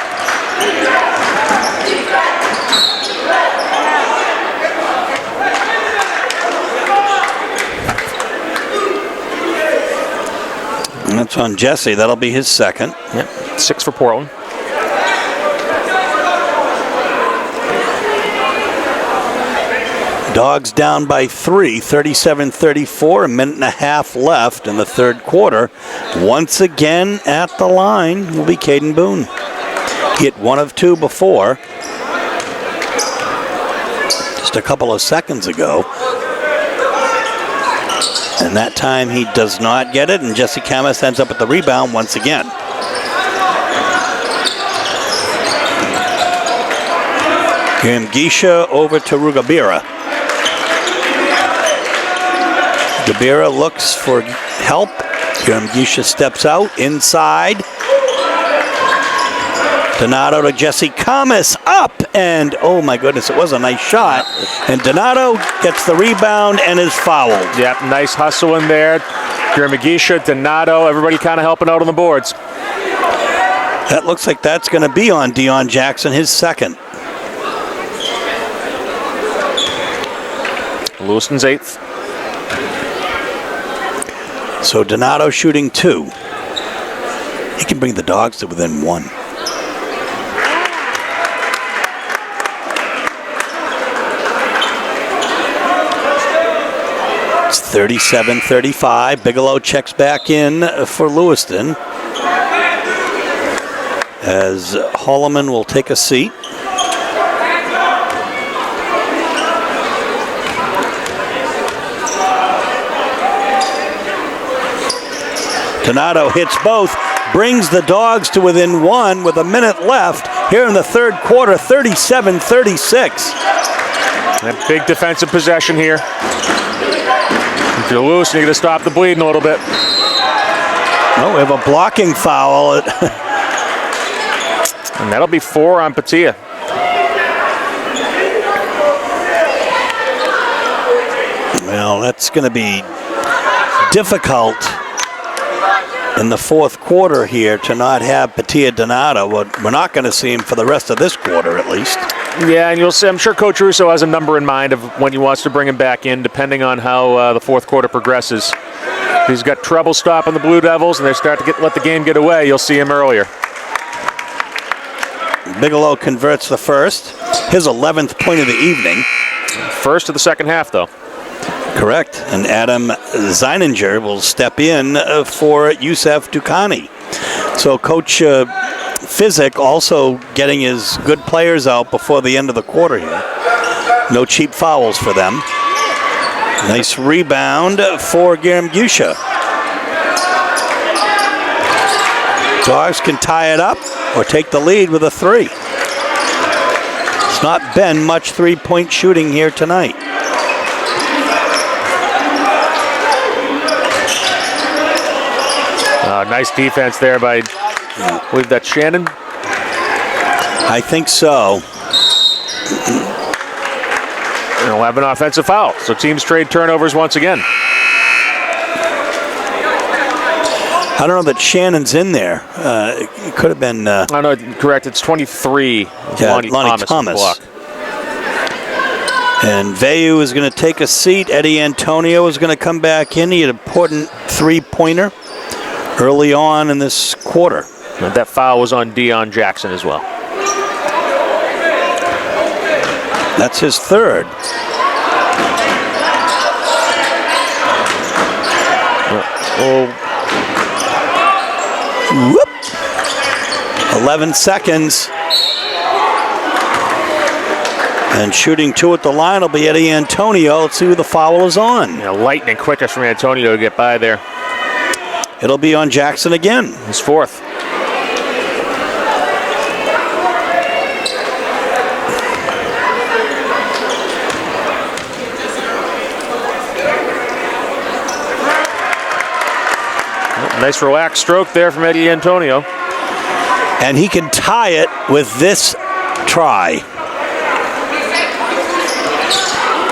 And that's on Jesse. That'll be his second. Yep. 6 for Portland. Dogs down by 3, 37-34, a minute and a half left in the third quarter. Once again at the line will be Caden Boone. He hit 1 of 2 before, just a couple of seconds ago. And that time he does not get it, and Jesse Kamas ends up with the rebound once again. Gisha over to Rugabira. Gabira looks for help. Gisha steps out inside. Donato to Jesse Kamas up, and oh my goodness, it was a nice shot. And Donato gets the rebound and is fouled. Yep, nice hustle in there. Gisha, Donato, everybody kind of helping out on the boards. That looks like that's going to be on Deion Jackson, his second. Lewiston's 8th. So Donato shooting 2. He can bring the Dogs to within 1. It's 37-35. Bigelow checks back in for Lewiston, as Holloman will take a seat. Donato hits both, brings the Dogs to within 1 with a minute left here in the third quarter, 37-36. That big defensive possession here. If you're loose, you're going to stop the bleeding a little bit. Oh, we have a blocking foul. And that'll be 4 on Patia. Well, that's going to be difficult in the fourth quarter here to not have Patia Donato. We're not going to see him for the rest of this quarter, at least. Yeah, and you'll see, I'm sure Coach Russo has a number in mind of when he wants to bring him back in, depending on how the fourth quarter progresses. If he's got trouble stopping the Blue Devils and they start to let the game get away, you'll see him earlier. Bigelow converts the first, his 11th point of the evening. First of the second half, though. Correct. And Adam Zeininger will step in for Youssef Dukhani. So Coach Physic also getting his good players out before the end of the quarter here. No cheap fouls for them. Nice rebound for Gisha. Dogs can tie it up or take the lead with a 3. It's not been much three-point shooting here tonight. Nice defense there by, I believe that's Shannon. I think so. And we'll have an offensive foul. So teams trade turnovers once again. I don't know that Shannon's in there. It could have been. I know, correct. It's 23. Lonnie Thomas. Block. And Veyu is going to take a seat. Eddie Antonio is going to come back in. He had an important three-pointer early on in this quarter. And that foul was on Deion Jackson as well. That's his third. Whoop. 11 seconds. And shooting 2 at the line will be Eddie Antonio. Let's see who the foul is on. Yeah, lightning quickness from Antonio to get by there. It'll be on Jackson again. His 4th. Nice relaxed stroke there from Eddie Antonio. And he can tie it with this try.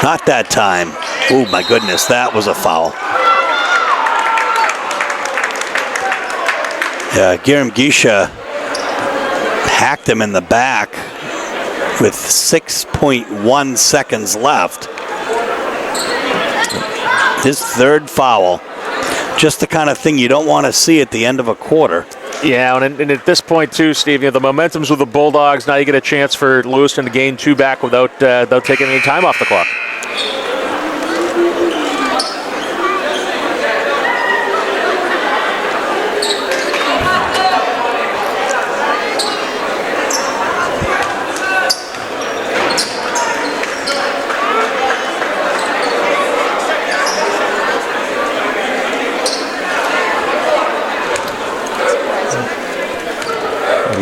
Not that time. Oh, my goodness, that was a foul. Guillaume Guicha hacked him in the back with 6.1 seconds left. His third foul. Just the kind of thing you don't want to see at the end of a quarter. Yeah, and at this point too, Steve, the momentum's with the Bulldogs. Now you get a chance for Lewiston to gain 2 back without taking any time off the clock.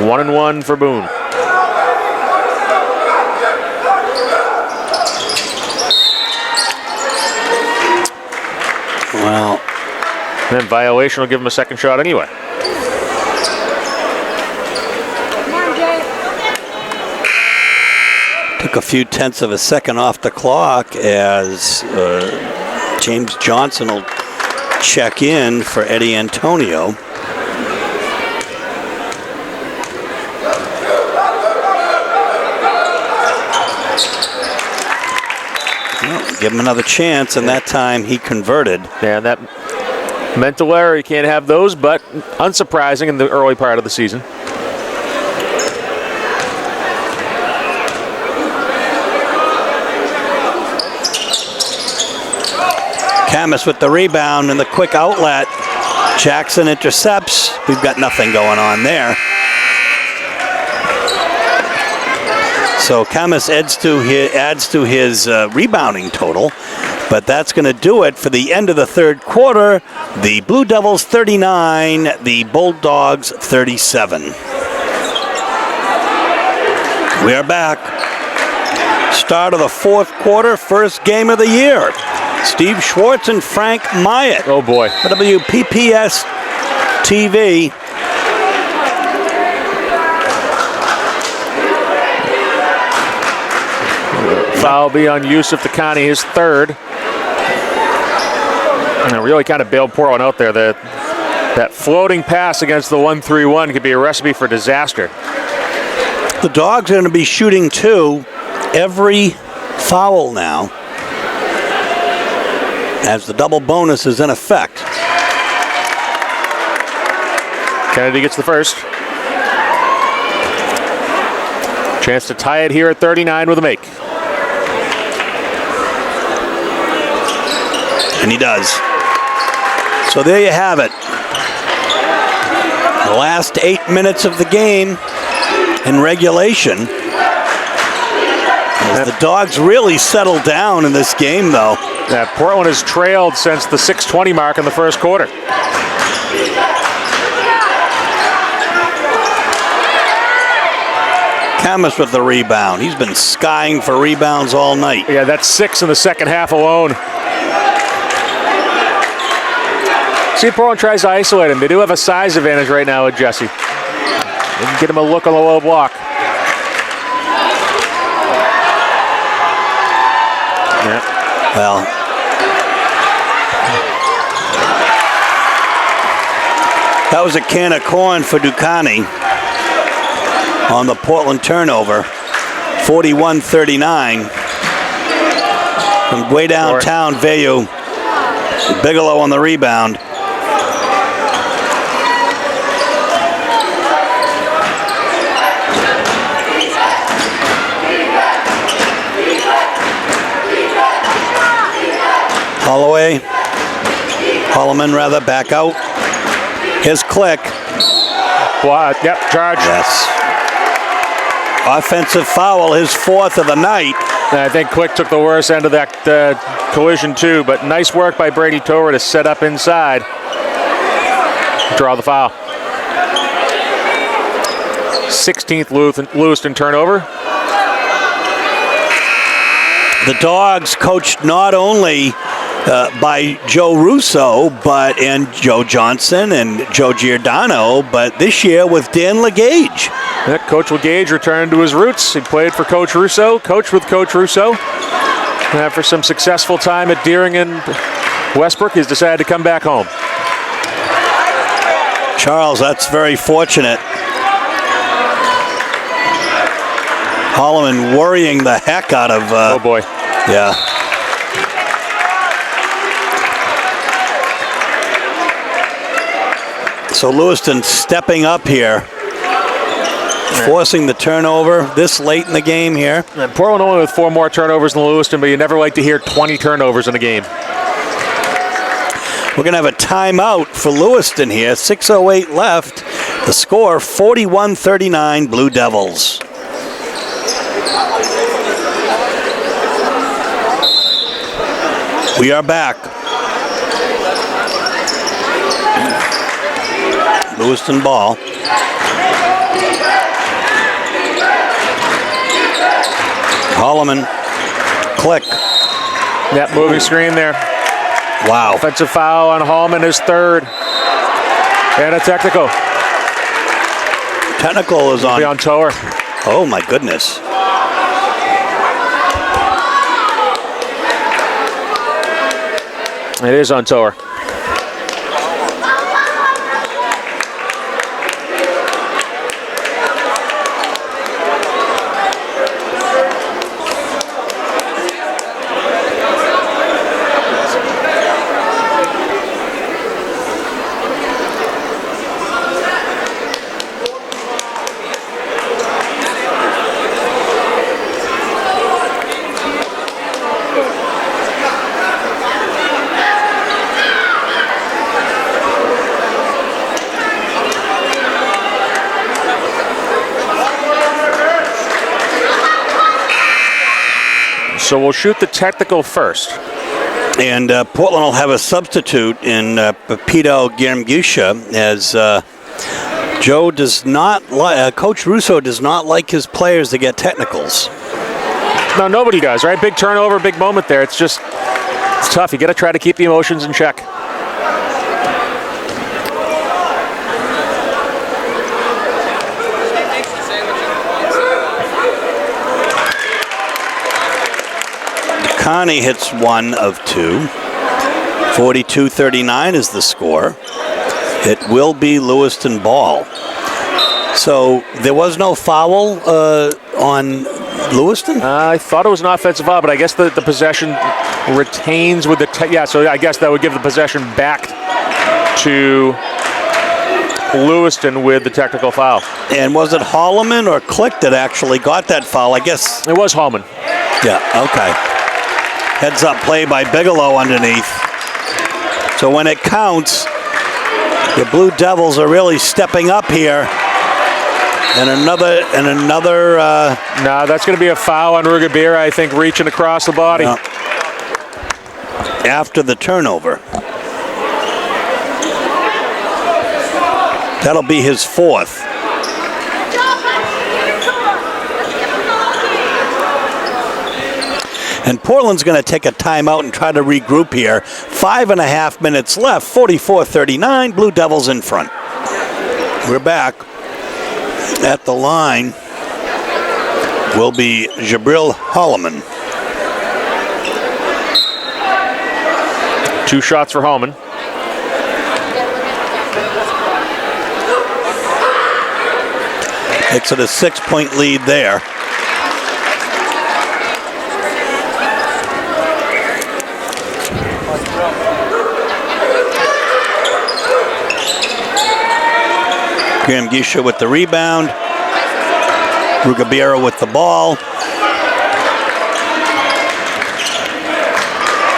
One and one for Boone. Well, and then violation will give him a second shot anyway. Took a few tenths of a second off the clock as James Johnson will check in for Eddie Antonio. Give him another chance, and that time he converted. Yeah, that mental error, you can't have those, but unsurprising in the early part of the season. Camus with the rebound and the quick outlet. Jackson intercepts. We've got nothing going on there. So Camus adds to his rebounding total, but that's going to do it for the end of the third quarter. The Blue Devils 39, the Bulldogs 37. We are back. Start of the fourth quarter, first game of the year. Steve Schwartz and Frank Myatt. Oh boy. WPPS TV. Foul be on Yusuf Takani, his third. And it really kind of bailed Portland out there. That floating pass against the 1-3-1 could be a recipe for disaster. The Dogs are going to be shooting 2 every foul now, as the double bonus is in effect. Kennedy gets the first. Chance to tie it here at 39 with a make. And he does. So there you have it. The last 8 minutes of the game in regulation. As the Dogs really settled down in this game, though. Yeah, Portland has trailed since the 6:20 mark in the first quarter. Camus with the rebound. He's been skying for rebounds all night. Yeah, that's 6 in the second half alone. See if Portland tries to isolate him. They do have a size advantage right now with Jesse. They can get him a look on the low block. Yeah. Well, that was a can of corn for Ducani on the Portland turnover. 41-39. From way downtown, Vayu. Bigelow on the rebound. Holloman rather, back out. His click. What? Yep, charge. Yes. Offensive foul, his 4th of the night. And I think Quick took the worst end of that collision too, but nice work by Brady Torer to set up inside. Draw the foul. 16th Lewiston turnover. The Dogs coached not only by Joe Russo, and Joe Johnson and Joe Giordano, but this year with Dan LeGage. Yeah, Coach LeGage returned to his roots. He played for Coach Russo, coached with Coach Russo. After some successful time at Deering and Westbrook, he's decided to come back home. Charles, that's very fortunate. Holloman worrying the heck out of... oh, boy. Yeah. So Lewiston stepping up here, forcing the turnover this late in the game here. And Portland only with 4 more turnovers than Lewiston, but you never like to hear 20 turnovers in a game. We're going to have a timeout for Lewiston here. 6:08 left. The score 41-39 Blue Devils. We are back. Lewiston ball. Holloman, click. That moving screen there. Wow. Offensive foul on Holloman, his 3rd. And a technical. Technical is on. Be on Tower. Oh my goodness. It is on Tower. So we'll shoot the technical first. And Portland will have a substitute in Pepito Guermgusha, as Joe does not Coach Russo does not like his players to get technicals. No, nobody does, right? Big turnover, big moment there. It's tough. You got to try to keep the emotions in check. Connie hits 1 of 2. 42-39 is the score. It will be Lewiston ball. So there was no foul on Lewiston? I thought it was an offensive foul, but I guess the possession retains with the... yeah, so I guess that would give the possession back to Lewiston with the technical foul. And was it Holloman or Click that actually got that foul? I guess... It was Holloman. Yeah, okay. Heads up play by Bigelow underneath. So when it counts, the Blue Devils are really stepping up here. And another. No, that's going to be a foul on Rugabira, I think, reaching across the body. After the turnover. That'll be his 4th. And Portland's going to take a timeout and try to regroup here. 5.5 minutes left, 44-39, Blue Devils in front. We're back. At the line will be Jabril Holloman. 2 shots for Holloman. Makes it a 6-point lead there. Guermgusha with the rebound. Rugabira with the ball.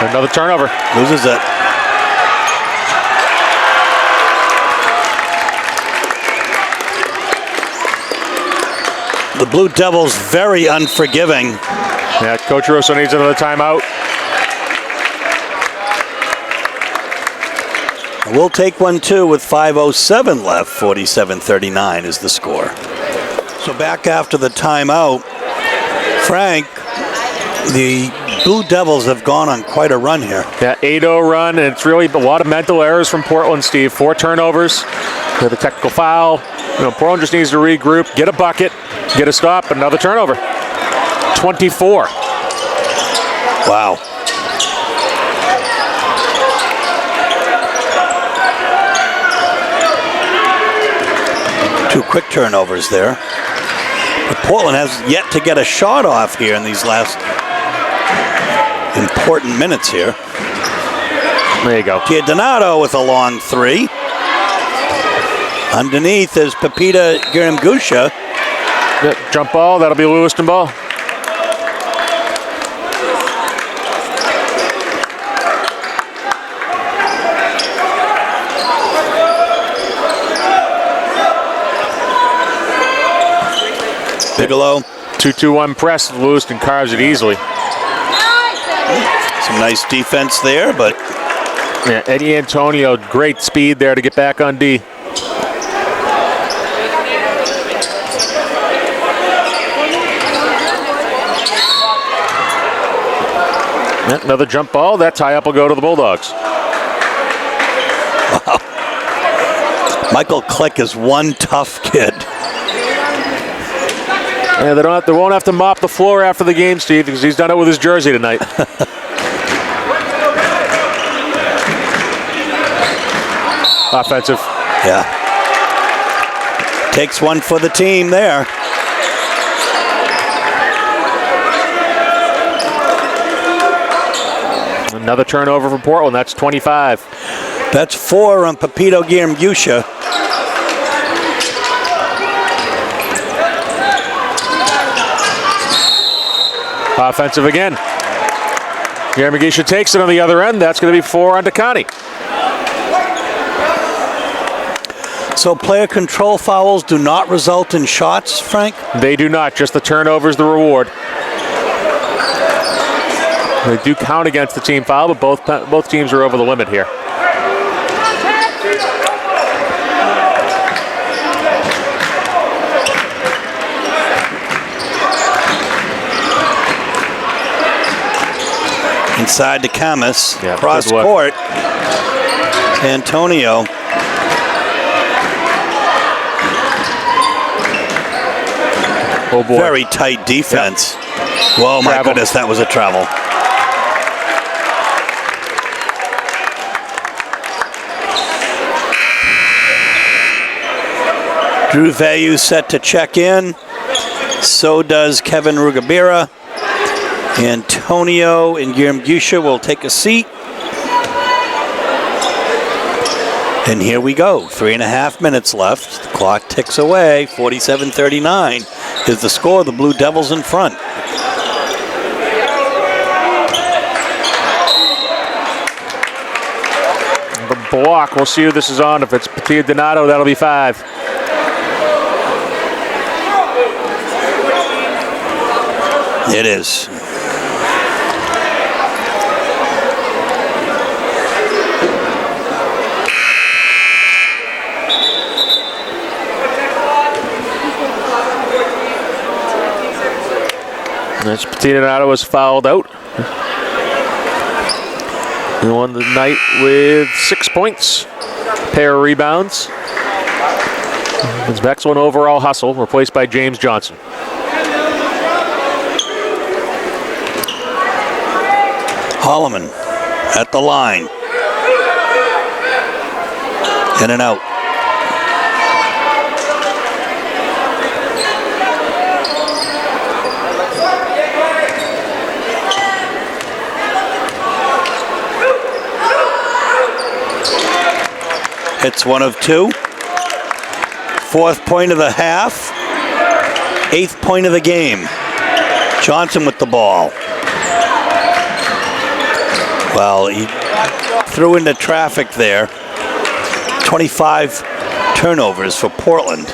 Another turnover. Loses it. The Blue Devils very unforgiving. Yeah, Coach Russo needs another timeout. We'll take one too with 5:07 left. 47-39 is the score. So back after the timeout, Frank, the Blue Devils have gone on quite a run here. Yeah, 8-0 run, and it's really a lot of mental errors from Portland, Steve. 4 turnovers with a technical foul. Portland just needs to regroup, get a bucket, get a stop, another turnover. 24. Wow. Two quick turnovers there. But Portland has yet to get a shot off here in these last important minutes here. There you go. Donato with a long three. Underneath is Pepita Giramgusha. Yep, jump ball, that'll be a Lewiston ball. Bigelow. 2-2-1 press. Lewiston carves it easily. Some nice defense there, but yeah, Eddie Antonio, great speed there to get back on D. Another jump ball. That tie-up will go to the Bulldogs. Wow. Michael Click is one tough kid. Yeah, they won't have to mop the floor after the game, Steve, because he's done it with his jersey tonight. Offensive. Yeah. Takes one for the team there. Another turnover for Portland. That's 25. That's 4 on Pepito Giramgusha. Offensive again. Giramgusha takes it on the other end. That's going to be 4 on Takani. So player control fouls do not result in shots, Frank? They do not. Just the turnovers, the reward. They do count against the team foul, but both teams are over the limit here. Inside to Camus, Yeah, cross good look. court. Antonio. Oh boy. Very tight defense. Whoa, my Travel. goodness, that was a travel. Drew Vayu set to check in. So does Kevin Rugabira. Antonio and Giramgusha will take a seat. And here we go. 3.5 minutes left. The clock ticks away. 47-39 is the score. The Blue Devils in front. The block. We'll see who this is on. If it's Pepita Donato, that'll be 5. It is. That's Pepita Donato was fouled out. He won the night with 6 points, pair of rebounds. His next one overall hustle, replaced by James Johnson. Holloman at the line. In and out. Hits 1 of 2. 4th point of the half. 8th point of the game. Johnson with the ball. Well, he threw into traffic there. 25 turnovers for Portland.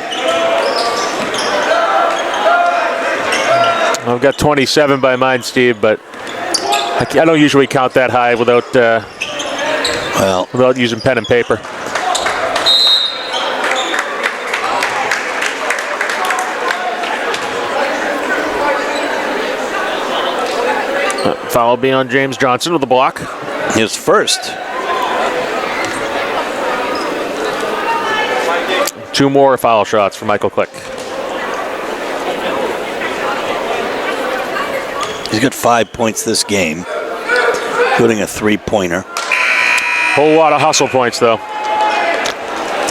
I've got 27 by mine, Steve, but I don't usually count that high without using pen and paper. Foul will be on James Johnson with the block. His first. 2 more foul shots for Michael Click. He's got 5 points this game. including a three-pointer. Whole lot of hustle points, though.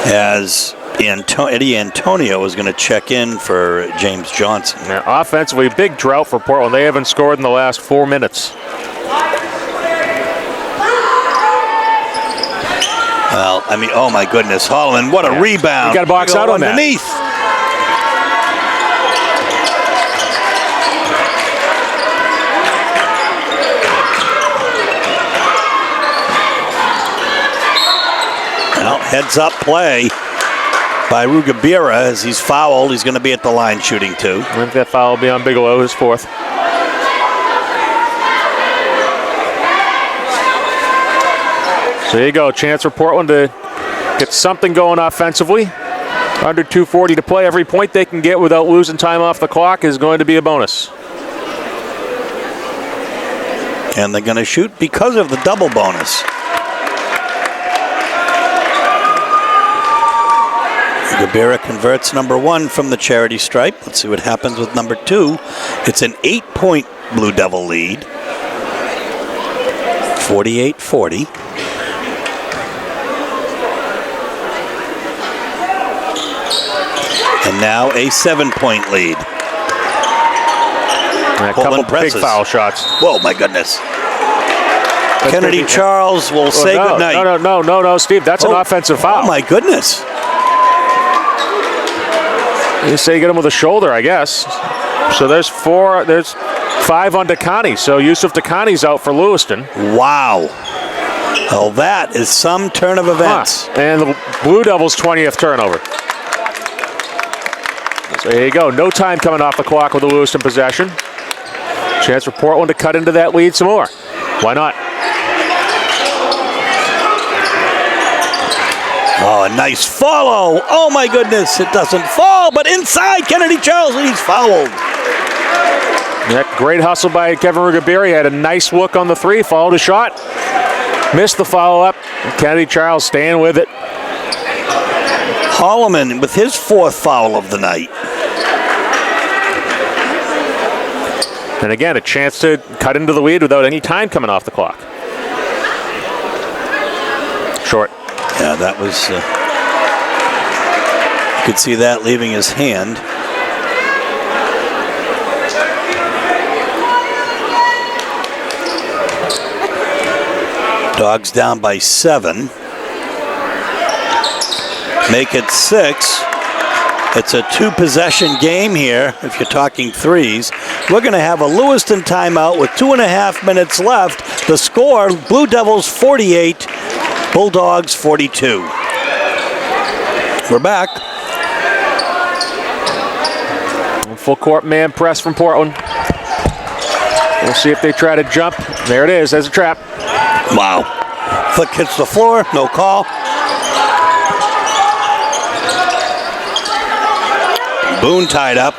As Eddie Antonio is going to check in for James Johnson. Yeah, offensively, big drought for Portland. They haven't scored in the last 4 minutes. Well, I mean, oh my goodness, Holland, what a rebound. You got to box out on underneath. Well, heads up play by Rugabira as he's fouled. He's going to be at the line shooting two. I think that foul will be on Bigelow, his fourth. So there you go, chance for Portland to get something going offensively. Under 2:40 to play. Every point they can get without losing time off the clock is going to be a bonus. And they're going to shoot because of the double bonus. Rugabira converts number one from the charity stripe. Let's see what happens with number two. It's an 8-point Blue Devil lead. 48-40. And now a 7-point lead. And a couple big foul shots. Whoa, my goodness. Kennedy Charles will say goodnight. No, Steve. That's an offensive foul. Oh, my goodness. You say get him with a shoulder, I guess. So there's four. There's 5 on Dakani. So Yusuf Dakani's out for Lewiston. Wow. Well, that is some turn of events. And the Blue Devils' 20th turnover. So there you go. No time coming off the clock with the Lewiston possession. Chance for Portland to cut into that lead some more. Why not? Oh, a nice follow. Oh, my goodness. It doesn't fall, but inside Kennedy Charles, and he's fouled. That great hustle by Kevin Rugabira. He had a nice look on the three, followed a shot. Missed the follow-up. Kennedy Charles staying with it. Holloman with his 4th foul of the night. And again, a chance to cut into the lead without any time coming off the clock. Short. Yeah, that was... you could see that leaving his hand. Dogs down by 7. Make it 6. It's a 2-possession game here, if you're talking threes. We're going to have a Lewiston timeout with 2.5 minutes left. The score, Blue Devils 48, Bulldogs 42. We're back. Full court man press from Portland. We'll see if they try to jump. There it is, as a trap. Wow. Flick hits the floor, no call. Boone tied up.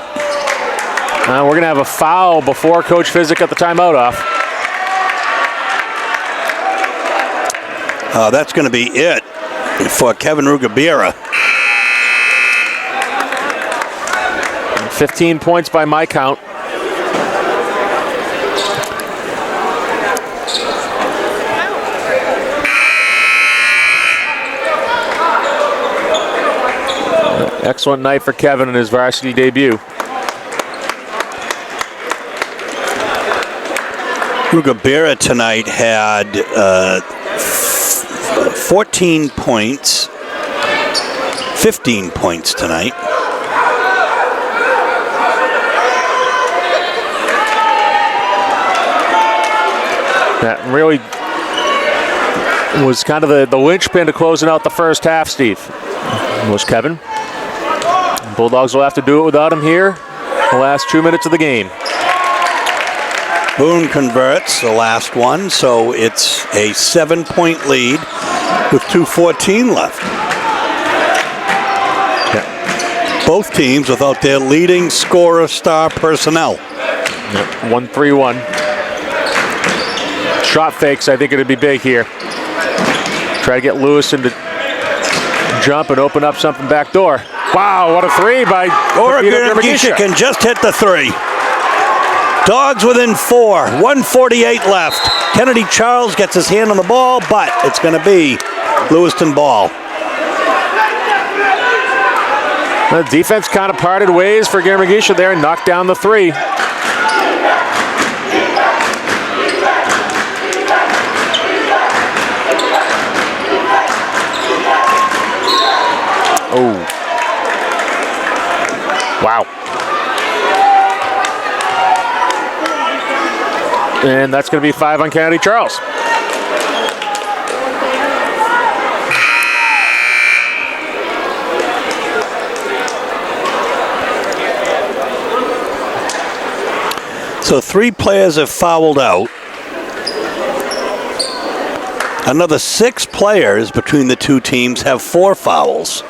We're going to have a foul before Coach Fizzik got the timeout off. That's going to be it for Kevin Rugabira. 15 points by my count. Excellent night for Kevin in his varsity debut. Rugabira tonight had 14 points, 15 points tonight. That really was kind of the linchpin to closing out the first half, Steve. Was Kevin. Bulldogs will have to do it without him here the last 2 minutes of the game. Boone converts the last one, so it's a 7-point lead with 2:14 left. Yeah. Both teams without their leading scorer star personnel. 1-3-1. Shot fakes, I think it'd be big here. Try to get Lewiston to jump and open up something back door. Wow, what a three by Gisha can just hit the three. Dogs within 4, 1:48 left. Kennedy Charles gets his hand on the ball, but it's going to be Lewiston ball. The defense kind of parted ways for Garamagisha there and knocked down the three. Oh. Wow. And that's going to be 5 on Kennedy Charles. So 3 players have fouled out. Another 6 players between the two teams have 4 fouls.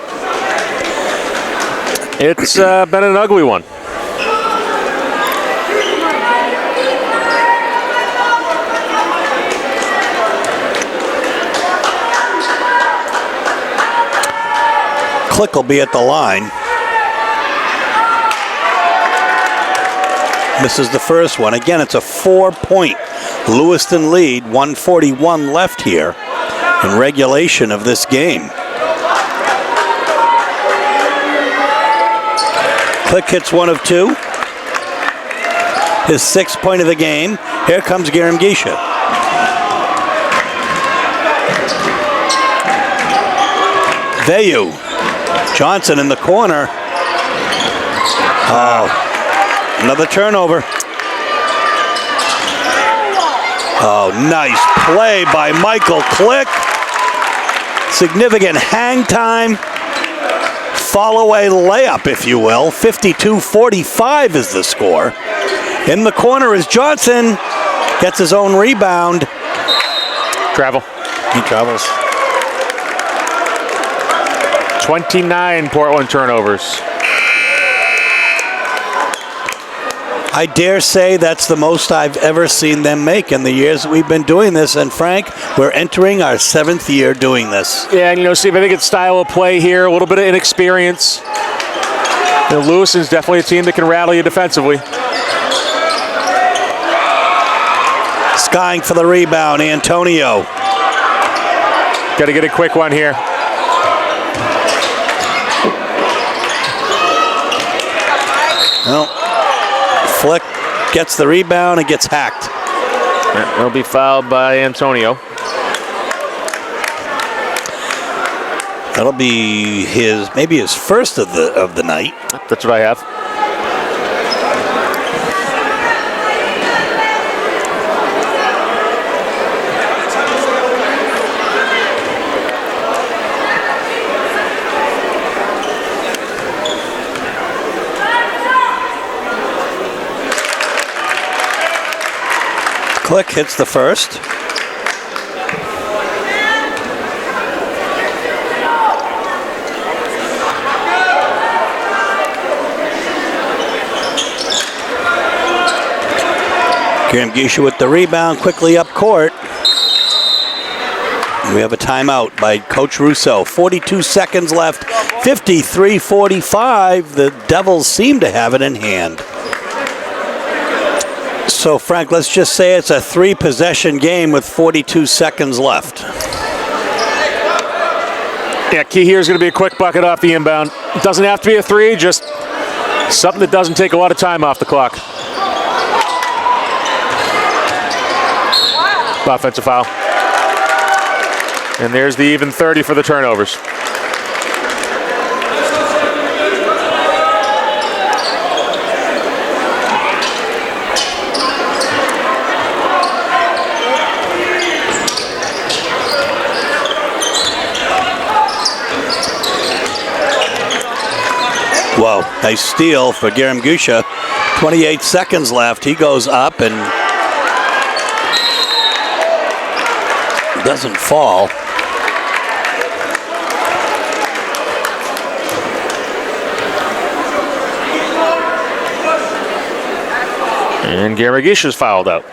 It's been an ugly one. Click will be at the line. Misses the first one. Again, it's a 4-point Lewiston lead. 1:41 left here in regulation of this game. Click hits 1 of 2. His 6th point of the game. Here comes Garamagisha. Vayu. Johnson in the corner. Oh, another turnover. Oh, nice play by Michael Click. Significant hang time. Fall-away layup, if you will. 52-45 is the score. In the corner is Johnson. Gets his own rebound. Travel. He travels. 29 Portland turnovers. I dare say that's the most I've ever seen them make in the years that we've been doing this. And Frank, we're entering our 7th year doing this. Yeah, and Steve, I think it's style of play here, a little bit of inexperience. Lewiston's definitely a team that can rattle you defensively. Skying for the rebound, Antonio. Got to get a quick one here. Well, Flick gets the rebound and gets hacked. He'll be fouled by Antonio. That'll be maybe his first of the night. That's what I have. Click hits the first. Garamagisha with the rebound, quickly up court. We have a timeout by Coach Russo. 42 seconds left, 53-45. The Devils seem to have it in hand. So, Frank, let's just say it's a 3-possession game with 42 seconds left. Yeah, key here is going to be a quick bucket off the inbound. It doesn't have to be a 3, just something that doesn't take a lot of time off the clock. Offensive foul. And there's the even 30 for the turnovers. Whoa, nice steal for Garamagisha. 28 seconds left. He goes up and doesn't fall. And Garamagisha's fouled out.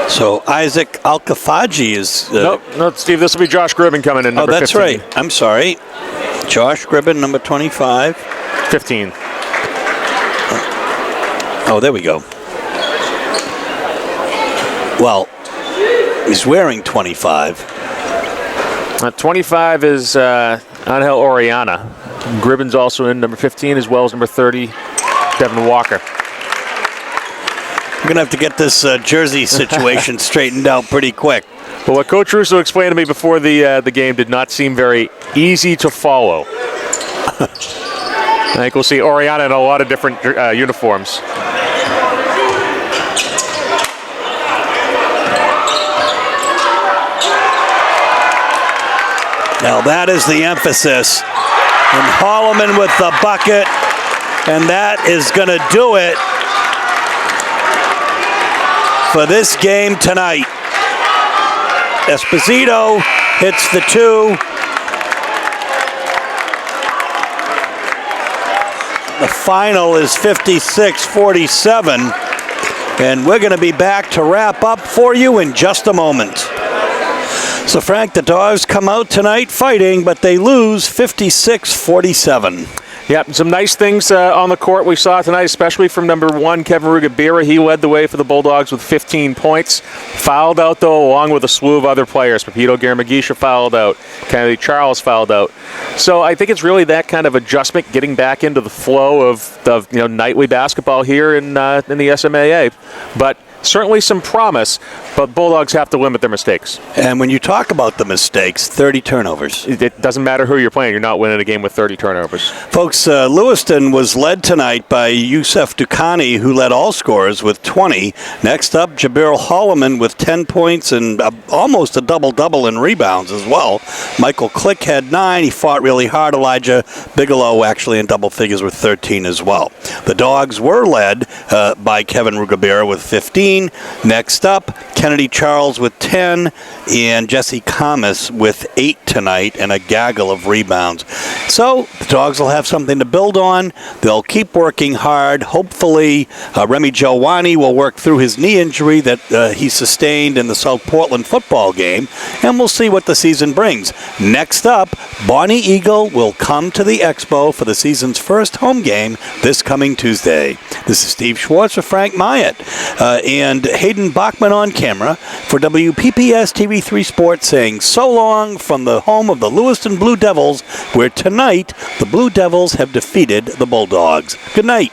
So Isaac Alkafaji is... No, Steve, this will be Josh Gribben coming in, number 15. Right. I'm sorry. Josh Gribben, number 25. 15. Oh, there we go. Well, he's wearing 25. 25 is Angel Oriana. Gribben's also in number 15, as well as number 30, Devin Walker. We're going to have to get this jersey situation straightened out pretty quick. But what Coach Russo explained to me before the game did not seem very easy to follow. I think we'll see Oriana in a lot of different uniforms. Now that is the emphasis. And Holloman with the bucket. And that is going to do it for this game tonight. Esposito hits the 2. The final is 56-47. And we're going to be back to wrap up for you in just a moment. So, Frank, the Dogs come out tonight fighting, but they lose 56-47. Yep, some nice things on the court we saw tonight, especially from number 1, Kevin Rugabira. He led the way for the Bulldogs with 15 points. Fouled out, though, along with a slew of other players. Pepito Garamagisha fouled out. Kennedy Charles fouled out. So I think it's really that kind of adjustment, getting back into the flow of nightly basketball here in the SMAA. But certainly some promise, but Bulldogs have to limit their mistakes. And when you talk about the mistakes, 30 turnovers. It doesn't matter who you're playing. You're not winning a game with 30 turnovers. Folks, Lewiston was led tonight by Yusuf Dukhani, who led all scorers with 20. Next up, Jabir Holloman with 10 points and almost a double-double in rebounds as well. Michael Click had 9. He fought really hard. Elijah Bigelow actually in double figures with 13 as well. The Dogs were led by Kevin Rugabira with 15. Next up, Kennedy Charles with 10 and Jesse Kamas with 8 tonight and a gaggle of rebounds. So the Dogs will have something to build on. They'll keep working hard. Hopefully, Remy Jawani will work through his knee injury that he sustained in the South Portland football game, and we'll see what the season brings. Next up, Bonnie Eagle will come to the Expo for the season's first home game this coming Tuesday. This is Steve Schwartz for Frank Myatt and Hayden Bachman on camera for WPPS TV3 Sports, saying so long from the home of the Lewiston Blue Devils, where tonight the Blue Devils have defeated the Bulldogs. Good night.